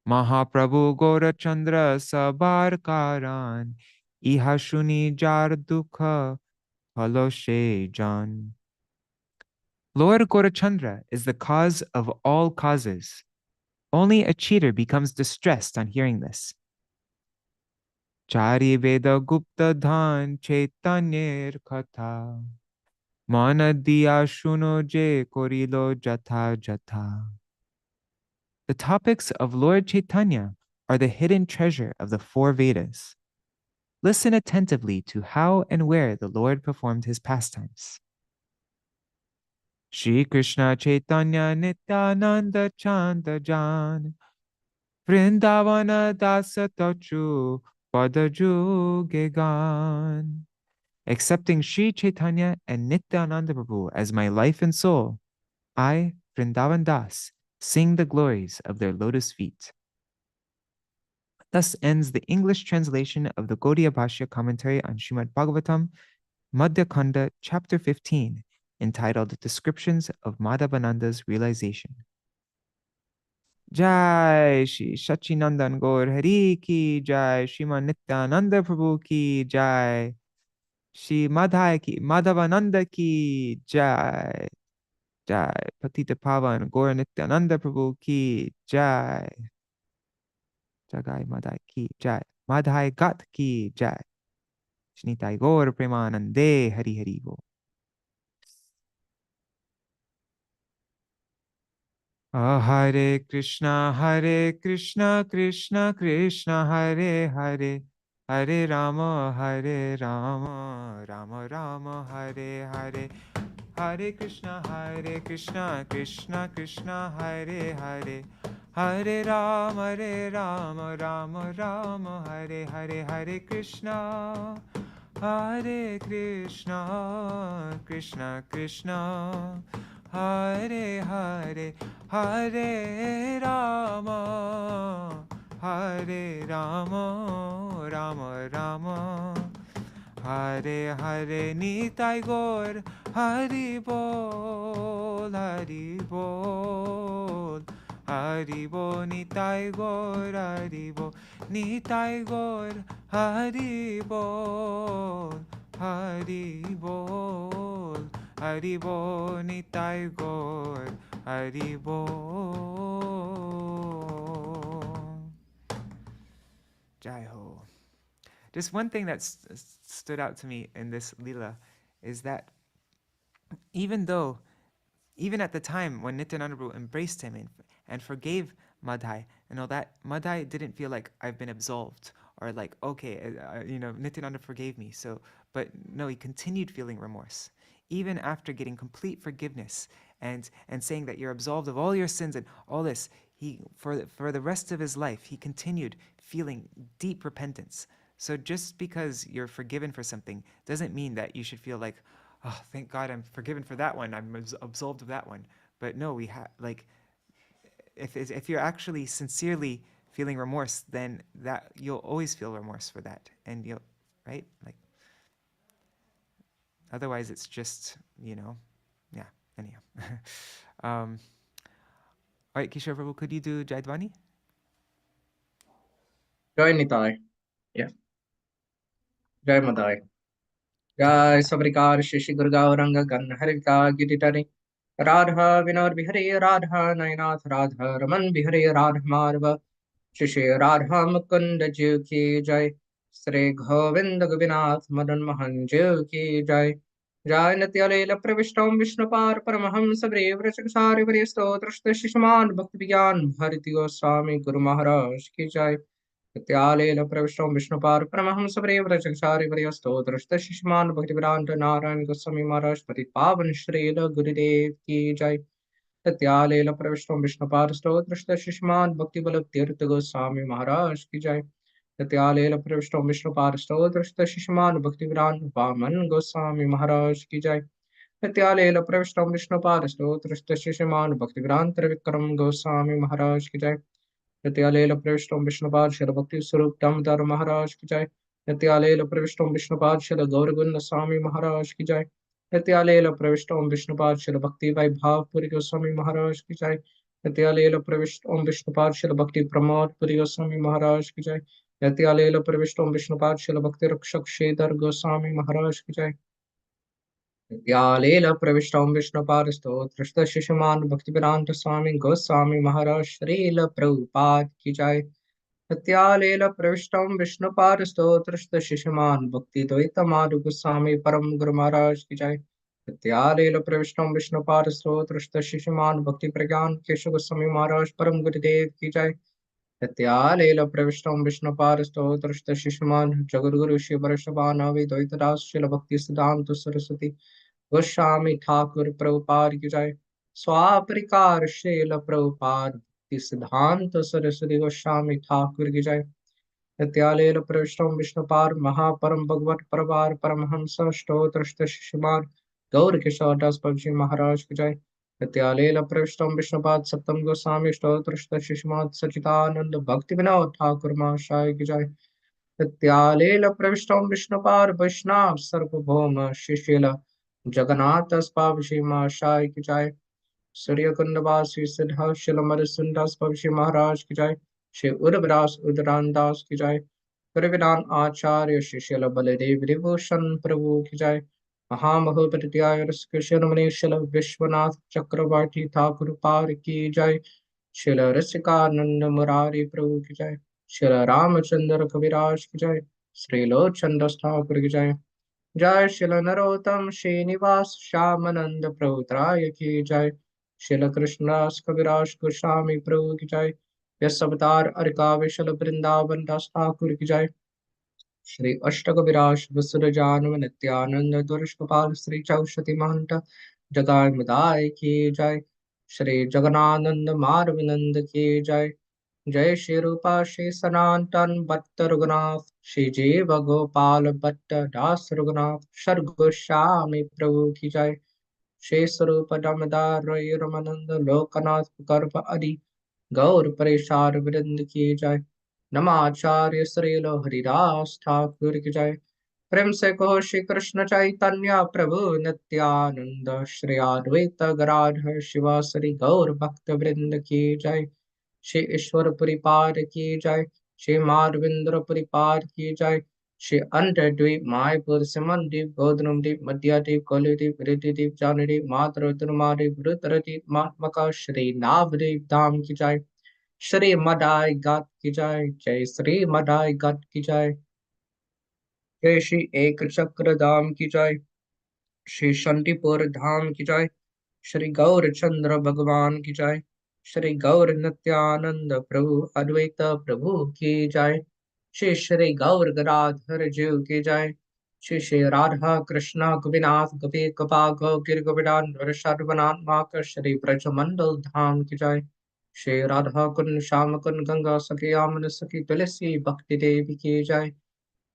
Mahaprabhu Gaurachandra Sabar Karan Iha Shuni Jar Dukha Haloshe Jan. Lord Gaurachandra is the cause of all causes. Only a cheater becomes distressed on hearing this. Chari Veda Gupta Dhan Chaitanyar Katha Mana Diya Shuno Je Korilo Jatha Jatha. The topics of Lord Chaitanya are the hidden treasure of the four Vedas. Listen attentively to how and where the Lord performed his pastimes. Śrī Krishna Caitanya-Nityananda Chanda Jan Vrindavana Dasa Tachu Padaju Gegan. Accepting Śrī Caitanya and Nityananda Prabhu as my life and soul, I, Vrindavan Das, sing the glories of their lotus feet. Thus ends the English translation of the Gaudiya Bhashya commentary on Śrīmad Bhagavatam, Madhya-khaṇḍa, chapter 15, entitled Descriptions of Mādhavānanda's Realization. Jai Shri Sachinandan Gaur Hari Ki Jai, Śrīman Nityananda Prabhu Ki Jai, Śrī Madhāi Ki Mādhavānanda Ki Jai, Jai Patita Pavan Gaur Nityananda Prabhu Ki Jai, Jagāi and Mādhāi Ki Jai, Madhāi Gat Ki Jai, Shnitai Gaur Premanande Hari Hari Bo. Hare Krishna, Krishna Krishna, Hare Hare, Hare Rama, Rama Rama, Hare Hare, Hare Krishna, Krishna Krishna, Hare Hare, Hare Rama, Rama Rama, Hare Hare, Hare Krishna, Krishna Krishna, Hare Hare, Hare Rama, Rama Rama, Hare Hare, Nitai Gaur, Hari Bol, Hari Bol, Hari Bol, Nitai Gaur, Hari Bol, Nitai Gaur, Hari Bol, Hari Bol, Hari Bol, Nitai Gaur, Hari Bol. Jai Ho. Just one thing that stood out to me in this Leela is that even at the time when Nityananda Prabhu embraced him and forgave Madhāi and all that, Madhāi didn't feel like I've been absolved or like, okay, Nityananda forgave me. But no, he continued feeling remorse. Even after getting complete forgiveness and saying that you're absolved of all your sins and all this, he for the rest of his life, he continued feeling deep repentance. So just because you're forgiven for something doesn't mean that you should feel like, oh, thank God I'm forgiven for that one, I'm absolved of that one. But no, if you're actually sincerely feeling remorse, then that you'll always feel remorse for that, and you'll, right? Like, otherwise it's just, yeah, anyhow. All right, Kishore Prabhu, could you do Jaidvani? Jai Nitai. Yeah. Jai Madhāi. Jai Sabrikar Shishi Gurgauranga Gan Harika Giditari Radha Vinod Bihari Radha Nainath Radha Raman Bihari Radha Marva Shishi Radha Mukunda Jiv Ki Jai Sri Govinda Gopinath Madan Mohan Jiv Ki Jai Jai Nitya Leela Pravishtam Vishnupar Paramaham Sabri Vrachakshari Varisto Drashta Shishman Bhakti Vigyan Bharati Goswami Guru Maharaj Ki Jai नित्यालेल प्रविष्टो Vishnupad Paramhans प्रियव्रजचारि वर्यस्तोत्रस्त शिष्यमान Bhaktivedanta Narayan Goswami महाराज पतित पावन श्रील गुरुदेव की जय। नित्यालेल प्रविष्टो विष्णुपाद स्तोत्रस्त शिष्यमान भक्ति बल तीर्थ गोस्वामी महाराज की जय। नित्यालेल प्रविष्टो विष्णुपाद स्तोत्रस्त शिष्यमान भक्तिवेदांत वामन गोस्वामी महाराज की जय। नित्यालेल प्रविष्टो विष्णुपाद स्तोत्रस्त शिष्यमान भक्तिवेदांत विक्रम गोस्वामी महाराज की जय। नित्यालेल प्रविष्टो विष्णुपाद शिल भक्ति स्वरूप दामोदर महाराज की जय। नित्यालेल प्रविष्टो विष्णुपाद शिल गौरगुण स्वामी महाराज की जय। नित्यालेल प्रविष्टो विष्णुपाद शिल भक्ति वैभावपुरी गोस्वामी महाराज की जय। नित्यालेल प्रविष्टो विष्णुपाद शिल भक्ति प्रमोदपुरी गोस्वामी महाराज की जय। नित्यालेल प्रविष्टो विष्णुपाद शिल भक्ति रक्षक श्रीधर गोस्वामी महाराज की जय। नित्यालेल प्रविष्टो विष्णुपाद स्तोत्रस्त शिष्यमान भक्तिवेदांत स्वामी गोस्वामी महाराज श्रील प्रभुपाद की जय। नित्यालेल प्रविष्टो विष्णुपाद स्तोत्रस्त शिष्यमान भक्ति द्वैत माधु गोस्वामी परम गुरु महाराज की जय। नित्यालेल प्रविष्टो विष्णुपाद स्तोत्रस्त शिष्यमान भक्ति प्रज्ञान केशव गोस्वामी महाराज परम गुरुदेव की जय। नित्यालेल प्रविष्टो विष्णुपाद स्तोत्रस्त शिष्यमान जगद्गुरु शिव वृषभानवि द्वैतदास शिल भक्ति सिद्धांत सरस्वती गोस्वामी ठाकुर प्रभुपाद की जय। स्वापरिकार शील प्रभुपाद भक्ति सिद्धांत सरस्वती गोस्वामी ठाकुर की जय। नित्यालेल प्रविष्टो विष्णुपाद महापरम भगवत परवार परमहंस स्तोत्रस्त शिष्यमान गौर किशोर दास जी महाराज की जय। नित्यालेल प्रविष्टो विष्णुपाद सप्तम गोस्वामी स्तोत्रस्त शिष्यमान सच्चिदानंद भक्ति विनोद ठाकुर महाशय की जय। नित्यालेल प्रविष्टो विष्णुपाद वैष्णव सर्वभौम शिशिल जगन्नाथ स्पावशी महाशय की जय। सूर्य कुंडवासी सिद्ध शिल मधुसुंदर स्पावशी महाराज की जय। श्री उर्वरास उदरानदास की जय। गुरुविदान आचार्य शिशिल बलदेव विभूषण प्रभु की जय। महामहोपत्याय कृष्ण मनीषल विश्वनाथ चक्रवर्ती ठाकुर पार की जय। शिल रसिकानंद मुरारी प्रभु की जय। शिल रामचंद्र कविराज की जय। श्री लोचन ठाकुर की जय। जय शिल नरोत्तम श्रीनिवास श्यामानंद प्रभुत्राय की जय। शिल कृष्णदास कविराज गोस्वामी प्रभु की जय। यश अवतार अरिका विशल वृंदावन दास ठाकुर की जय। श्री अष्टक विराज विसुरजान नित्यानंद दुर्गोपाल श्री चौषति महंत जगाय मदाय की जय। श्री जगनानंद माधवानंद की जय। जय श्री रूपा श्री सनातन भट्ट रघुनाथ श्री जीव गोपाल भट्ट दास रघुनाथ सर गोस्वामी प्रभु की जय। श्री स्वरूप दामोदर रमानंद लोकनाथ कर्प आदि गौर परिषार वृंद की जय। नमाचार्य श्रील हरिदास ठाकुर की जय। प्रेम से कहो श्री कृष्ण चैतन्य प्रभु नित्यानंद श्री अद्वैत गदाधर शिवासरि गौर भक्त वृंद की जय। श्री ईश्वरपुरी पाद की जय। श्री माधवेंद्रपुरी पाद की जय। श्री अंतद्वीप मायपुर सिमन द्वीप गोधनुम द्वीप मध्याद्वीप कौलिद्वीप ऋतिद्वीप जानद्वीप मातृ द्वीप रुद्रद्वीप महात्मका श्री नाभद्वीप धाम की जय। श्री मदाई गत की जय। जय श्री मदाई गत की जय। जय श्री एक चक्र धाम की जय। श्री शंतिपुर धाम की जय। श्री गौर चंद्र भगवान की जय। श्री गौर नित्यानंद प्रभु अद्वैत प्रभु की जय। श्री श्री गौर गदाधर जीव की जय। श्री श्री राधा कृष्ण गोपीनाथ गोपी गोपा गौ गिर गोपीनाथ वृषभनाथ श्री ब्रजमंडल धाम की जय। श्री राधा कुंड श्याम कुंड गंगा सखी आमन सखी तुलसी भक्ति देवी की जय।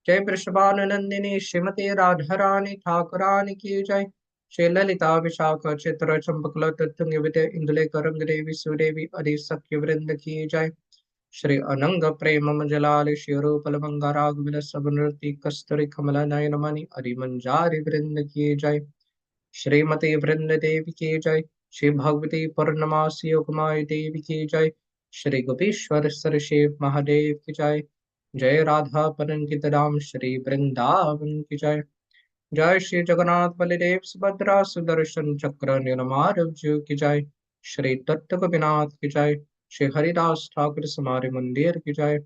जय वृषभानुनंदिनी श्रीमती राधारानी ठाकुरानी की जय। श्री ललिता विशाख चित्र चंपकल तुंग विदय इंदुले करंग देवी सुदेवी आदि सख्य वृंद की जय। श्री अनंग प्रेम मंजलाल श्री रूपल मंगा राग विलस नृति कस्तूरी कमल नयन मणि आदि मंजारी वृंद की जय। श्रीमती वृंद देवी की जय। श्री भगवती पूर्णमासी योगमाय देवी की जय। श्री गोपीश्वर सर शिव महादेव की जय। जय राधा परंकित राम श्री वृंदावन की जय। जय श्री जगन्नाथ बलदेव सुभद्रा सुदर्शन चक्र निर्माण जीव की जय। श्री तत्व गोपीनाथ की जय। श्री हरिदास ठाकुर समारि मंदिर की जय।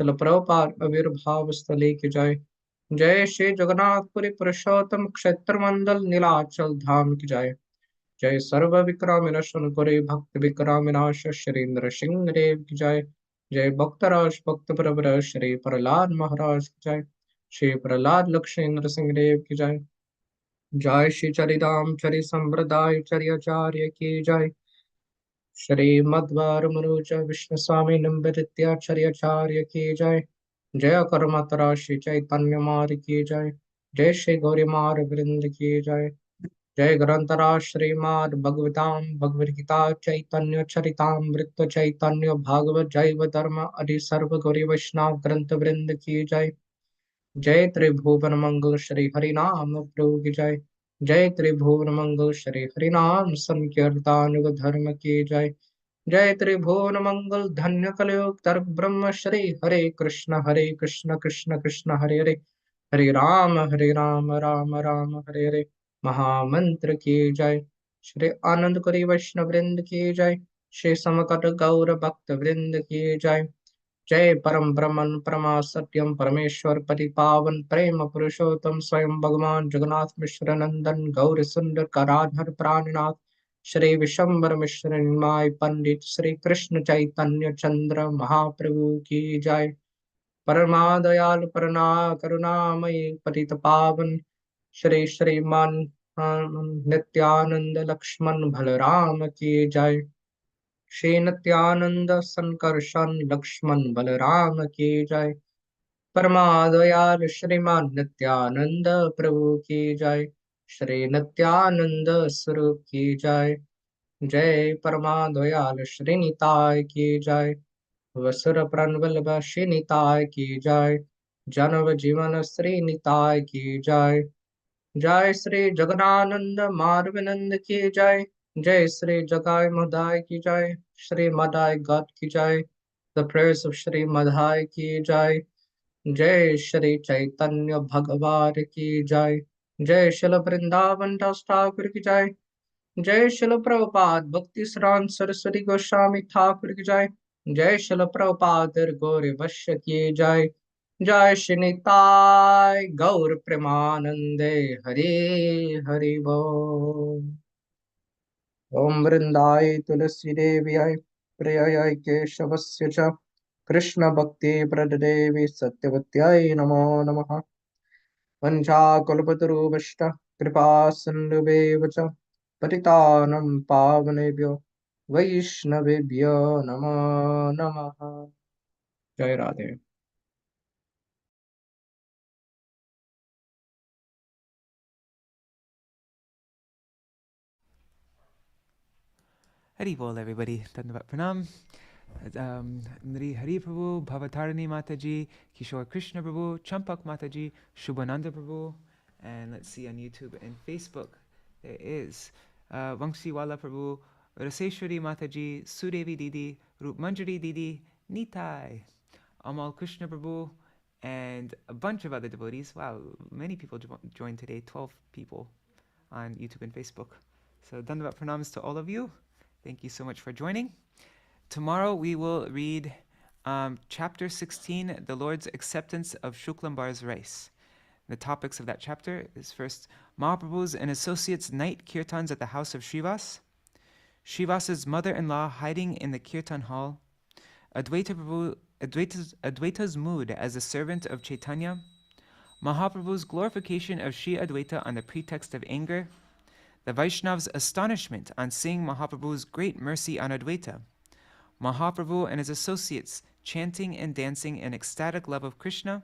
श्री प्रभुपाद आविर्भाव स्थली की जय। जय श्री जगन्नाथपुरी पुरुषोत्तम क्षेत्र मंडल नीलाचल धाम की जय। जय सर्व विक्रम विनाशन करे भक्त विक्रम विनाश श्री नृसिंह देव की जय। जय भक्तराज भक्त प्रवर श्री प्रहलाद महाराज की जय। श्री प्रहलाद लक्ष्मी नरसिंह देव की जय। जय श्री चरिताम चरि संप्रदाय चर्याचार्य की जय। श्री मध्वारुमरुज विष्णु स्वामी निम्बदित्याचार्य की जय। जय कर्मतरा श्री चैतन्य मार की जय। जय श्री गौरी मार वृंद की जय। जय ग्रंथराज श्रीमद् भगवताम भगवद गीता चैतन्य चरितामृत चैतन्य भागवत जैव धर्म आदि सर्व गौरी वैष्णव ग्रंथ वृंद की जय। जय त्रिभुवन मंगल श्री हरिनाम प्रभु की जय। जय त्रिभुवन मंगल श्री हरिनाम संकीर्तन धर्म की जय। जय त्रिभुवन मंगल धन्य कलयुग तर्क ब्रह्म श्री हरे कृष्ण कृष्ण कृष्ण हरे हरे हरे राम राम राम हरे हरे महामंत्र की जय। श्री आनंद करी वैष्णव वृंद की जय। श्री समकट गौर भक्त वृंद की जय। जय परम ब्रह्मन परमा सत्यम परमेश्वर पति पावन प्रेम पुरुषोत्तम स्वयं भगवान जगन्नाथ मिश्र नंदन गौर सुंदर कराधर प्राणनाथ श्री विशंबर मिश्र निमाय पंडित श्री कृष्ण चैतन्य चंद्र महाप्रभु की जय। परमादयाल परना करुणामयी पतित पावन श्री श्रीमान नित्यानंद लक्ष्मण बलराम की जय। श्री नित्यानंद संकर्षण लक्ष्मण बलराम की जय। परमादयाल श्रीमान नित्यानंद प्रभु की जय। श्री नित्यानंद स्वरूप की जय। जय परमादयाल श्री निताय की जय। वसुर प्रणवल्लभ श्री निताय की जय। जनव जीवन श्री निताय की जय। जय श्री जगदानंद माधवानंद की जय। जय श्री जगाई मधाई की जय। श्री मदाई गॉड की जय। द प्रेयर्स ऑफ श्री मधाई की जय। जय श्री चैतन्य भगवान की जय। जय शिल वृंदावन दास ठाकुर की जय। जय शिल प्रभुपाद भक्ति सिद्धांत सरस्वती गोस्वामी ठाकुर की जय। जय शिल प्रभुपाद गौरी वश्य की जय। जय श्री निताय गौर प्रेमानंदे हरे हरि बोल। ओम वृंदाय तुलसी देव्याय प्रियाय केशवस्य च कृष्ण भक्ति प्रददेवी सत्यवत्याय नमो नमः। वंशाकल्पतरुभ्यश्च कृपा सिन्धुभ्येव च पतितानं पावनेभ्यो वैष्णवेभ्यो नमो नमः। जय Radhe. Hari Bol, everybody. Dandavat Pranam. Nri Hari Prabhu, Bhavatarani Mataji, Kishore Krishna Prabhu, Champak Mataji, Shubhananda Prabhu, and let's see on YouTube and Facebook, there is Vangsi Wala Prabhu, Raseshwari Mataji, Sudevi Didi, Rup Manjari Didi, Nitai, Amal Krishna Prabhu, and a bunch of other devotees. Wow, many people joined today, 12 people on YouTube and Facebook. So Dandavat Pranams to all of you. Thank you so much for joining. Tomorrow we will read chapter 16, the Lord's acceptance of Shuklambar's rice. The topics of that chapter is first, Mahaprabhu's and associates' night kirtans at the house of Srivas, Srivas's mother-in-law hiding in the kirtan hall, Advaita's mood as a servant of Chaitanya, Mahaprabhu's glorification of Sri Advaita on the pretext of anger, the Vaishnav's astonishment on seeing Mahaprabhu's great mercy on Advaita, Mahaprabhu and his associates chanting and dancing in ecstatic love of Krishna.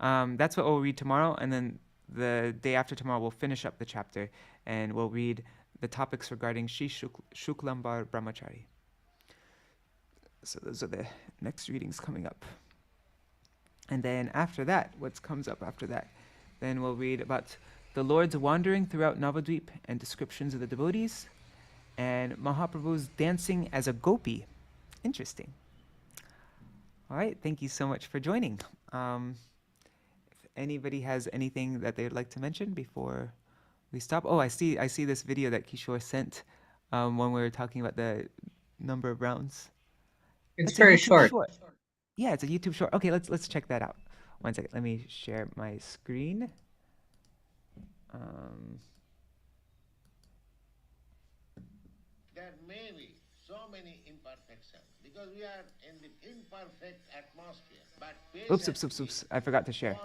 That's what we'll read tomorrow, and then the day after tomorrow we'll finish up the chapter and we'll read the topics regarding Shri Shuklambar Brahmachari. So those are the next readings coming up. And then after that, what comes up after that? Then we'll read about the Lord's wandering throughout Navadvip and descriptions of the devotees, and Mahaprabhu's dancing as a gopi. Interesting. All right, thank you so much for joining. If anybody has anything that they'd like to mention before we stop. Oh, I see this video that Kishore sent when we were talking about the number of rounds. It's very short. Yeah, it's a YouTube short. Okay, let's check that out. One second, let me share my screen. That Mary so many imperfections because we are in the imperfect atmosphere. But Oops. I forgot to share.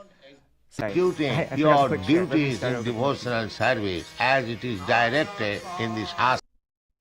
Sorry. executing I forgot to your click share. Let me duties start in over. devotional service as it is directed in this house.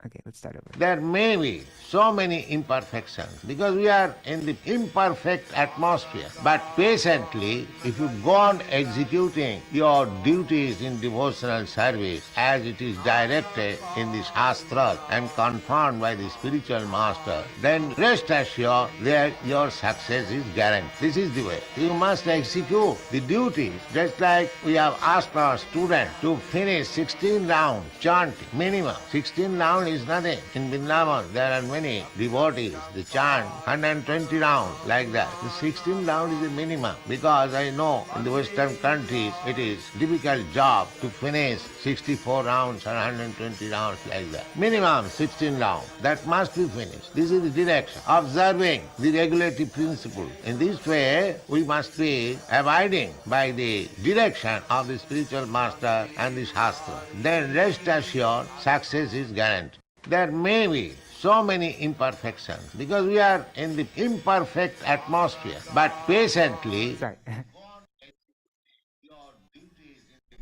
Okay, let's start over. There may be so many imperfections because we are in the imperfect atmosphere. But patiently, if you go on executing your duties in devotional service as it is directed in the Shastra and confirmed by the spiritual master, then rest assured that your success is guaranteed. This is the way. You must execute the duties just like we have asked our students to finish 16 rounds chanting minimum. 16 rounds is nothing. In Vrindavan, there are many devotees. They chant 120 rounds like that. The 16 round is the minimum because I know in the Western countries it is difficult job to finish 64 rounds or 120 rounds like that. Minimum 16 rounds. That must be finished. This is the direction. Observing the regulative principle. In this way, we must be abiding by the direction of the spiritual master and the Shastra. Then rest assured, success is guaranteed. There may be so many imperfections because we are in the imperfect atmosphere. But patiently... Sorry.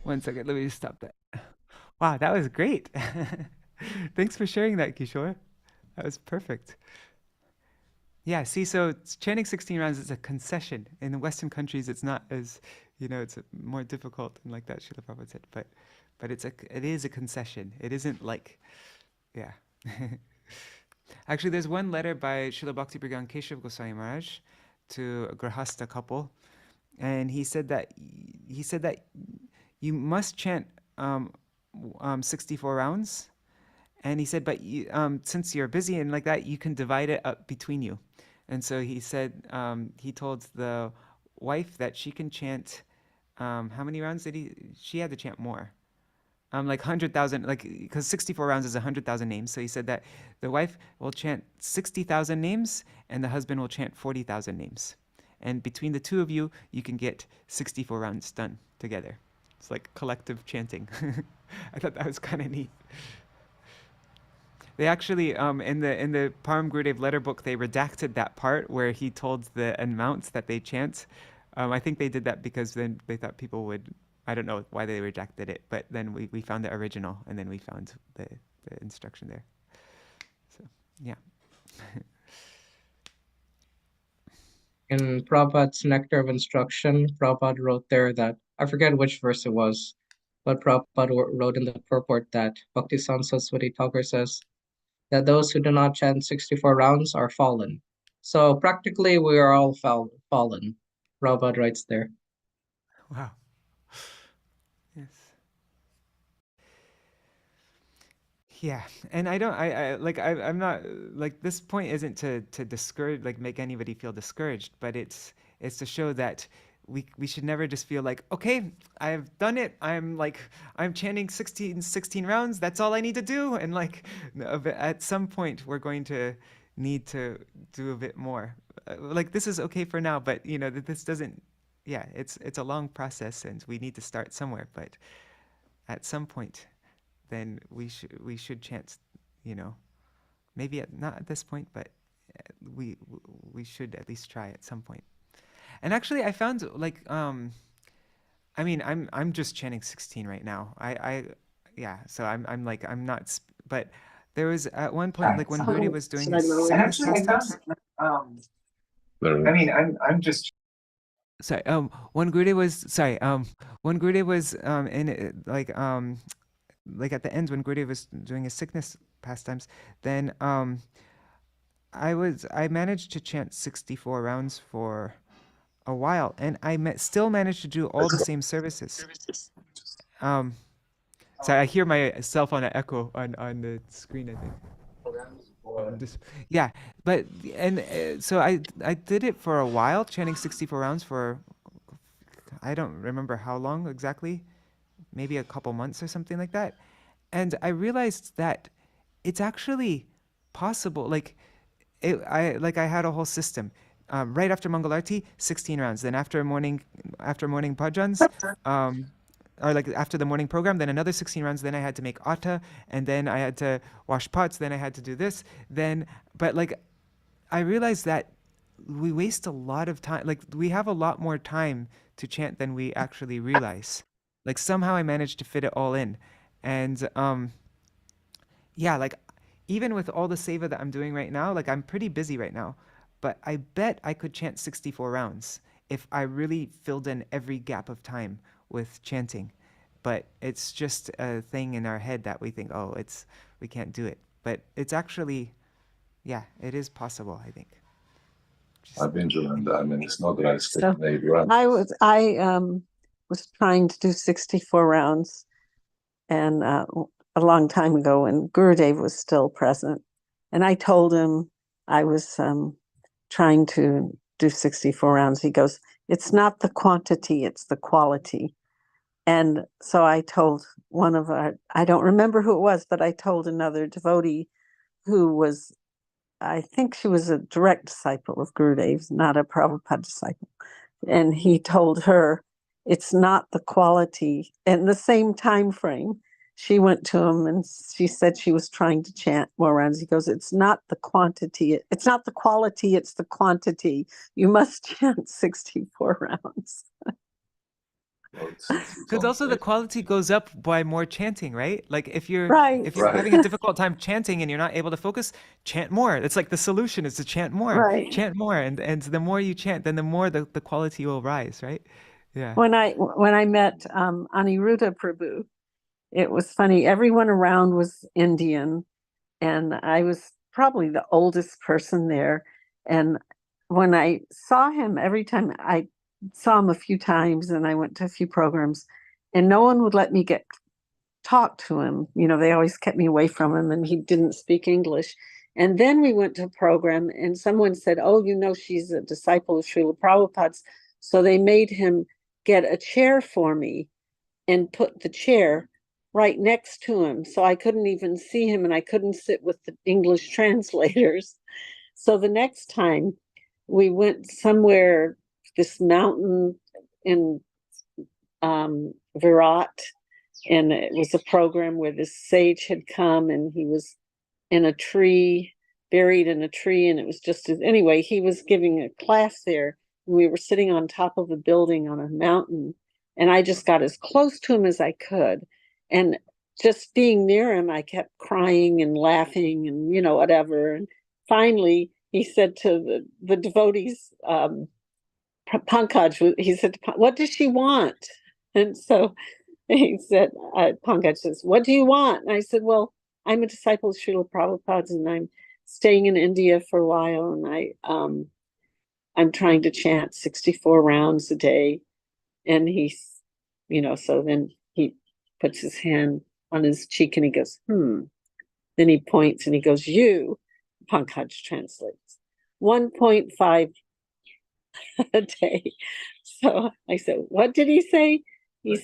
One second, let me just stop that. Wow, that was great. Thanks for sharing that, Kishore. That was perfect. Yeah, see, so chanting 16 rounds is a concession. In the Western countries, it's not as, it's more difficult and like that, Srila Prabhupada said. But it is a concession. It isn't like, yeah. Actually, there's one letter by Srila Bhakti Brighan Keshav Goswami Maharaj to a Grahastha couple, and he said that you must chant 64 rounds, and he said, but since you're busy and like that, you can divide it up between you. And so he said he told the wife that she can chant how many rounds she had to chant more. Like 100,000, because 64 rounds is 100,000 names. So he said that the wife will chant 60,000 names and the husband will chant 40,000 names. And between the two of you, you can get 64 rounds done together. It's like collective chanting. I thought that was kind of neat. They actually, in the Param Gurudev letter book, they redacted that part where he told the amounts that they chant. I think they did that because then they thought people would, I don't know why they rejected it, but then we found the original, and then we found the instruction there. So, yeah. In Prabhupada's Nectar of Instruction, Prabhupada wrote there that, I forget which verse it was, but Prabhupada wrote in the purport that Bhakti-San Saraswati Thakur says that those who do not chant 64 rounds are fallen. So practically we are all fallen, Prabhupada writes there. Wow. Yes. Yeah, and I'm not, like, this point isn't to discourage, like, make anybody feel discouraged, but it's to show that we should never just feel like, okay, I've done it, I'm chanting 16 rounds, that's all I need to do, and like, at some point we're going to need to do a bit more. Like, this is okay for now, but this doesn't, yeah, it's a long process and we need to start somewhere, but at some point then we should chant, maybe not at this point, but we should at least try at some point. And actually, I found I'm just chanting 16 right now. So I'm not, but there was at one point, like when Gurudev was doing his sickness pastimes. I'm just. Sorry. When Gurudev was in it, like at the end when Gurudev was doing his sickness pastimes, then I managed to chant 64 rounds for a while, and I still managed to do all the same services. Sorry, I hear myself on an echo on the screen, I think. Yeah, but so I did it for a while, chanting 64 rounds for, I don't remember how long exactly, maybe a couple months or something like that. And I realized that it's actually possible. I had a whole system. Right after Mangalarti, 16 rounds. Then after morning bhajans, or like after the morning program, then another 16 rounds, then I had to make atta, and then I had to wash pots, then I had to do this, but like, I realized that we waste a lot of time. Like, we have a lot more time to chant than we actually realize. Like, somehow I managed to fit it all in. And yeah, like, even with all the seva that I'm doing right now, like, I'm pretty busy right now, but I bet I could chant 64 rounds if I really filled in every gap of time with chanting. But it's just a thing in our head that we think, oh, we can't do it. But it's actually, yeah, it is possible, I think. I've been doing that. I mean, it's not that I stick So, maybe rounds. I was trying to do 64 rounds, and a long time ago when Gurudev was still present, and I told him I was trying to do 64 rounds. He goes, "It's not the quantity, it's the quality." And so I told one of our, I don't remember who it was, but I told another devotee who was, I think she was a direct disciple of Gurudev's, not a Prabhupada disciple. And he told her, it's not the quality. In the same time frame, she went to him and she said she was trying to chant more rounds. He goes, it's not the quantity, it's not the quality, it's the quantity. You must chant 64 rounds. Because also the quality goes up by more chanting, right? Like, if you're Right. having a difficult time chanting and you're not able to focus, chant more. It's like the solution is to chant more, Right. chant more, and the more you chant, then the more the quality will rise, right? Yeah. When I met Aniruddha Prabhu, it was funny. Everyone around was Indian, and I was probably the oldest person there. And when I saw him, every time I saw him a few times, and I went to a few programs, and no one would let me talk to him. You know, they always kept me away from him, and he didn't speak English. And then we went to a program, and someone said, "Oh, you know, she's a disciple of Srila Prabhupada's." So they made him get a chair for me and put the chair right next to him. So I couldn't even see him, and I couldn't sit with the English translators. So the next time we went somewhere, this mountain in Virat, and it was a program where this sage had come, and he was in a tree, buried in a tree, and it was just anyway, he was giving a class there, and we were sitting on top of a building on a mountain, and I just got as close to him as I could, and just being near him, I kept crying and laughing and, you know, whatever. And finally he said to the devotees, Pankaj, he said, "What does she want?" And so he said, Pankaj says, "What do you want?" And I said, "Well, I'm a disciple of Srila Prabhupada, and I'm staying in India for a while, and I'm trying to chant 64 rounds a day." And he's, you know, so then he puts his hand on his cheek and he goes, Then he points and he goes, "You," Pankaj translates, 1.5 a day. So I said, "What did he say?" He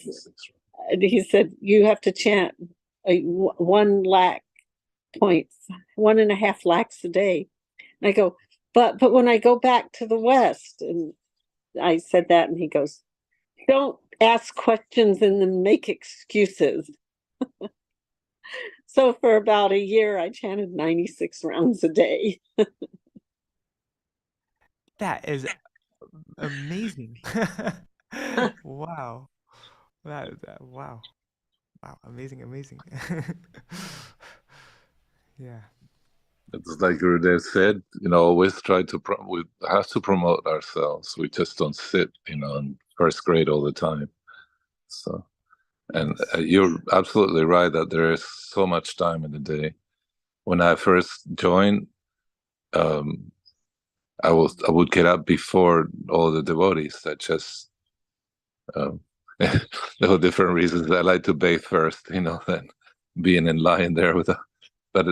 said, "You have to chant 1 lakh points, 1.5 lakhs a day." And I go, but when I go back to the West, and I said that, and he goes, "Don't ask questions and then make excuses." So for about a year, I chanted 96 rounds a day. That is amazing. Wow. Wow. Wow. Amazing. Yeah. It's like Gurudev said, you know, always try to, we have to promote ourselves. We just don't sit, you know, in first grade all the time. So, and you're absolutely right that there is so much time in the day. When I first joined, I would get up before all the devotees. That just, there were different reasons. I like to bathe first, you know, than being in line there with but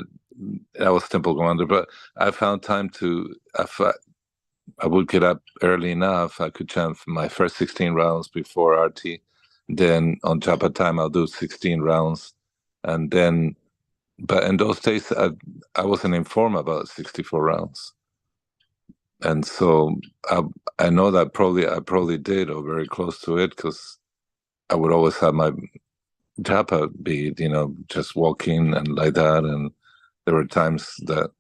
I was temple commander. But I found time to, if I would get up early enough, I could chant my first 16 rounds before Arti. Then on japa time, I'll do 16 rounds. And then, but in those days, I wasn't informed about 64 rounds. And so I know that I probably did, or very close to it, because I would always have my japa bead, just walking and like that. And there were times that,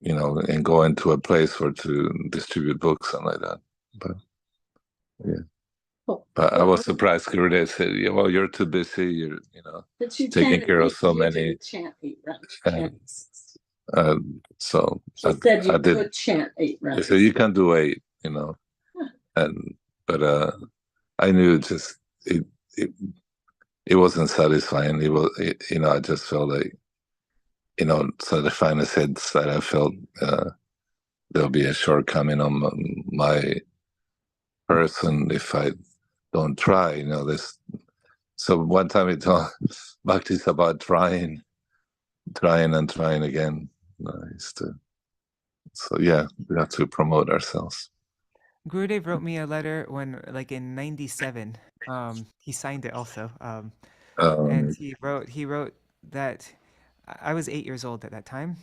and going to a place or to distribute books and like that. But yeah. But I was surprised Gurudev said, "Yeah, well, you're too busy. You're, But you taking care of so you many." didn't chant 8 rounds. So She said you I did. could chant 8 He rounds. said you can do 8, but I knew just it wasn't satisfying. It was, I just felt like, satisfying in the sense that I felt there'll be a shortcoming on my person if I don't try. This. So one time it taught Bhakti's about trying and trying again. So yeah, we have to promote ourselves. Gurudev wrote me a letter when, like in '97. He signed it also. And he wrote that I was 8 years old at that time,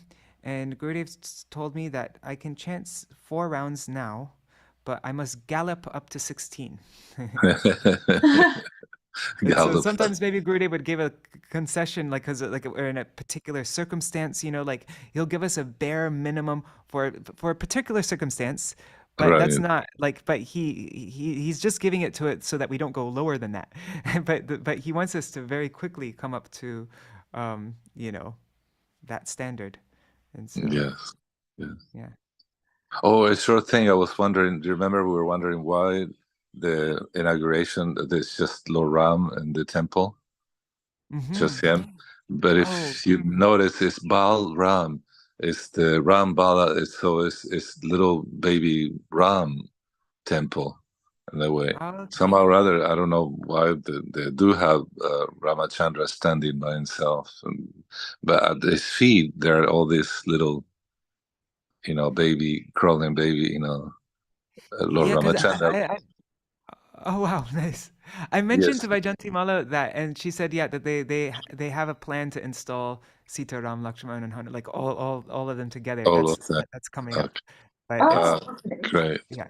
and Gurudev told me that I can chant 4 rounds now, but I must gallop up to 16. And so sometimes maybe Gurudev would give a concession, like because like we're in a particular circumstance, like he'll give us a bare minimum for a particular circumstance, but that's not like. But he's just giving it to it so that we don't go lower than that. but he wants us to very quickly come up to, that standard. And so yes. Yeah. Oh, a short thing. I was wondering. Do you remember we were wondering why the inauguration, there's just Lord Ram in the temple, just him. But if you notice, it's Bal Ram. It's the Ram Bala. It's little baby Ram temple in a way. Somehow or other, I don't know why they do have Ramachandra standing by himself, but at his feet there are all these little, crawling baby, Lord Ramachandra. Oh wow, nice. I mentioned to Vaijanti Mala that, and she said, yeah, that they have a plan to install Sita, Ram, Lakshman, and Hanuman, like all of them together. That's coming up. But great. Yeah,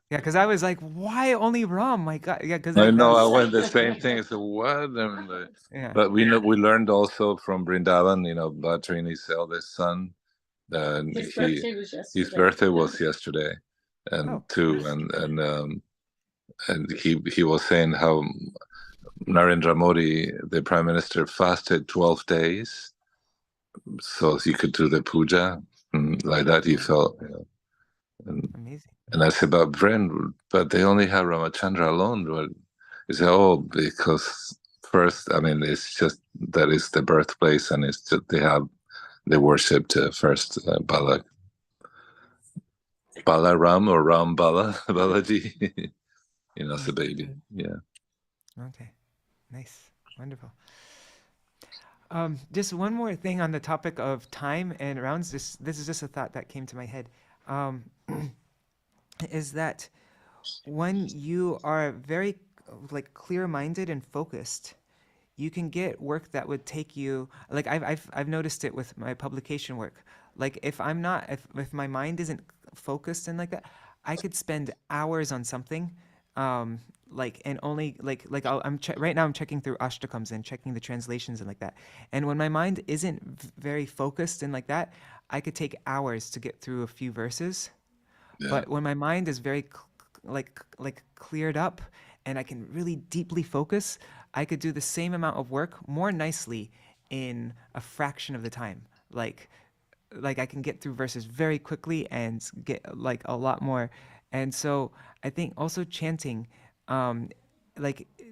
because I was like, why only Ram? My God, yeah, because I know I went the same thing. So what? But we learned also from Vrindavan, Bhatrini's eldest son. His birthday was yesterday, and and he was saying how Narendra Modi, the Prime Minister, fasted 12 days so he could do the puja. Like that, he felt. Amazing. And I said, but they only have Ramachandra alone. He said, because first, it's just that is the birthplace, and it's just they worshipped first Balaram or Ram Balaji. As a baby. Yeah. Okay. Nice. Wonderful. Just one more thing on the topic of time and rounds. This is just a thought that came to my head. Is that when you are very clear-minded and focused, you can get work that would take you, like I've noticed it with my publication work. Like if my mind isn't focused and like that, I could spend hours on something, and only right now I'm checking through ashtakams and checking the translations and like that. And when my mind isn't very focused and like that, I could take hours to get through a few verses. Yeah. But when my mind is very cleared up and I can really deeply focus, I could do the same amount of work more nicely in a fraction of the time. Like I can get through verses very quickly and get a lot more. And so I think also chanting,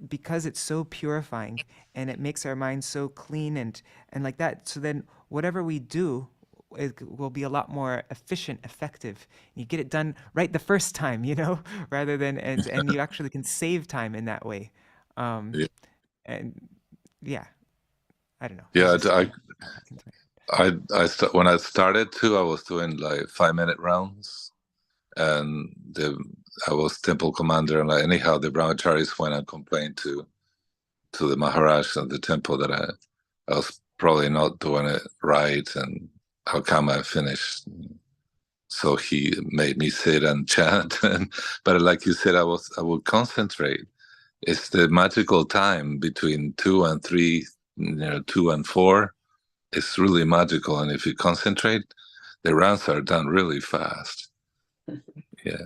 because it's so purifying and it makes our mind so clean and like that. So then whatever we do, it will be a lot more efficient, effective. You get it done right the first time, rather than and you actually can save time in that way. And yeah, I don't know. Yeah, when I started too, I was doing 5-minute rounds, and I was temple commander, and anyhow the brahmacharis went and complained to the Maharaj of the temple that I was probably not doing it right, and how come I finished? So he made me sit and chant, but like you said, I would concentrate, it's the magical time between 2 and 3, 2 and 4. It's really magical, and if you concentrate, the rounds are done really fast. Yeah.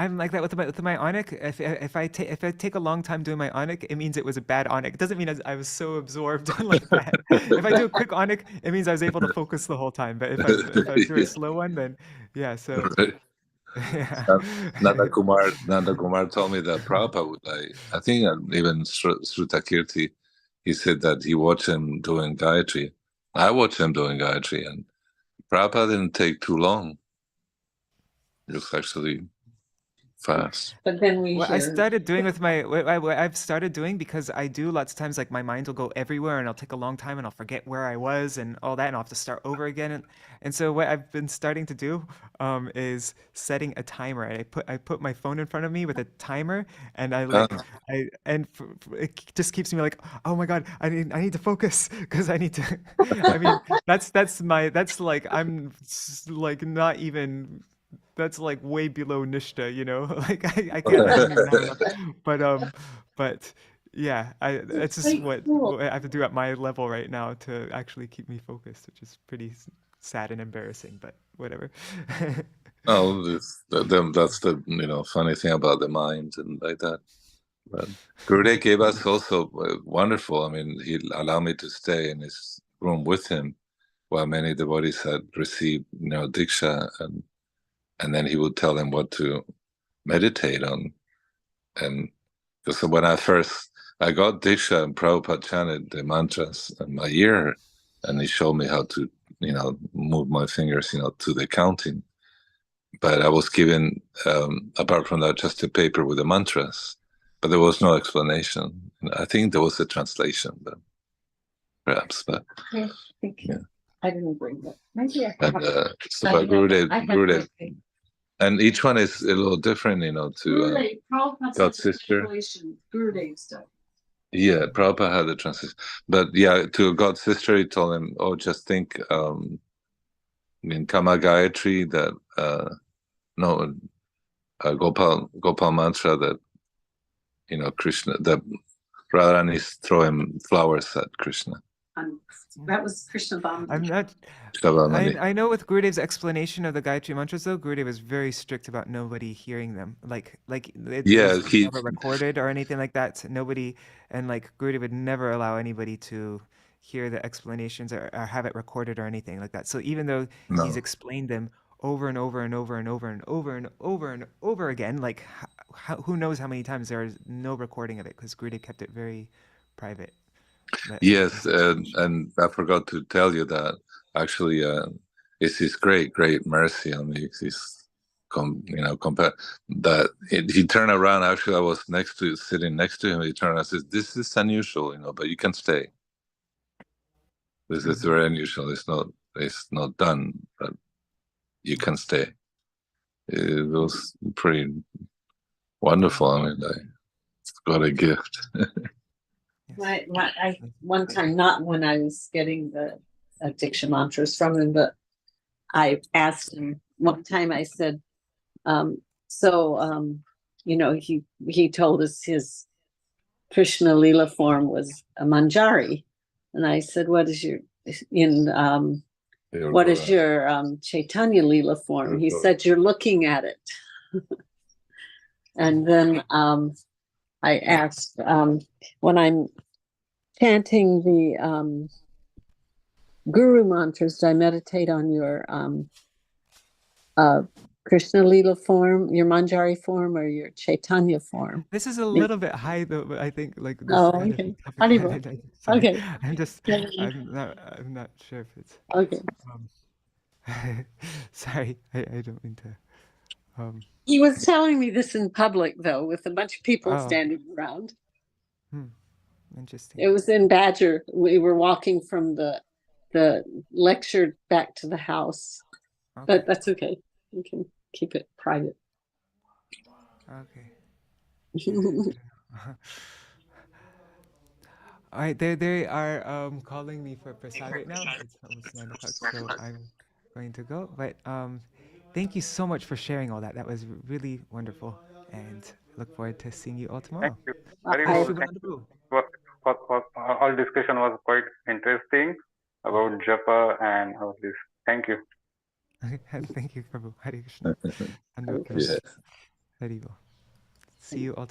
I'm like that with my onic. If I take a long time doing my onic, it means it was a bad onic. It doesn't mean I was so absorbed like that. If I do a quick onic, it means I was able to focus the whole time. But if I do a slow one, then yeah. So Right. yeah. Nanda Kumar told me that Prabhupada would I think even Srutakirti, he said that he watched him doing Gayatri. I watched him doing Gayatri, and Prabhupada didn't take too long. It was actually fast. But then we What I hear started doing with my what I've started doing, because I do lots of times, like my mind will go everywhere and I'll take a long time and I'll forget where I was and all that, and I'll have to start over again. And so what I've been starting to do is setting a timer. I put my phone in front of me with a timer, and it just keeps me like, oh my God, I need to focus, because I need to. I mean, that's like like not even. That's like way below Nishta, like I don't even have enough. But yeah, it's just what I have to do at my level right now to actually keep me focused, which is pretty sad and embarrassing, but whatever. Oh, that's the funny thing about the mind and like that. But Gurudev gave us also wonderful. I mean, he allowed me to stay in his room with him while many devotees had received, diksha, and then he would tell them what to meditate on. And because when I got diksha, and Prabhupada chanted the mantras in my ear, and he showed me how to, move my fingers, to the counting. But I was given, apart from that, just a paper with the mantras, but there was no explanation. I think there was a translation, but perhaps. But yeah, thank you. Yeah. I didn't bring that. Maybe I and have. so by Gurudev, Okay. and each one is a little different, to God's sister. Gurudev stuff. Yeah, Prabhupada had the translation. But yeah, to God's sister, he told him, just think in Kama Gayatri that, Gopal mantra that, Krishna, that Radharani is throwing flowers at Krishna. That was Krishna Bhamani. I'm not. Shabamani. I know with Gurudev's explanation of the Gayatri mantras, though, Gurudev was very strict about nobody hearing them. Like it was never recorded or anything like that. Nobody, and like Gurudev would never allow anybody to hear the explanations or have it recorded or anything like that. So even though he's explained them over and over and over and over and over and over and over again, like who knows how many times, there is no recording of it, because Gurudev kept it very private. Yes, and I forgot to tell you that actually it's his great mercy on me. Compared that he turned around. Actually, I was sitting next to him. He turned around and says, "This is unusual, but you can stay. This is very unusual. It's not done, but you can stay." It was pretty wonderful. I mean, I got a gift. I one time, not when I was getting the Diksha mantras from him, but I asked him one time. I said, he told us his Krishna Lila form was a manjari, and I said, what is your Chaitanya Lila form? He said, you're looking at it. And then I asked, when I'm chanting the Guru mantras, do I meditate on your Krishna Lila form, your Manjari form, or your Chaitanya form? This is a little bit high, though, but I think like this okay. Okay. I'm not sure if it's okay. Sorry, I don't mean to. He was telling me this in public, though, with a bunch of people standing around. Interesting. It was in Badger. We were walking from the lecture back to the house, but that's okay. We can keep it private. Okay. All right, they are calling me for prasad right now. It's almost 9 o'clock, so I'm going to go. But thank you so much for sharing all that. That was really wonderful. and look forward to seeing you all tomorrow. Thank you. Very I- good. Thank you. All discussion was quite interesting about japa and all this. Thank you. Thank you, Prabhu. Hare Krishna. Yeah. See you all.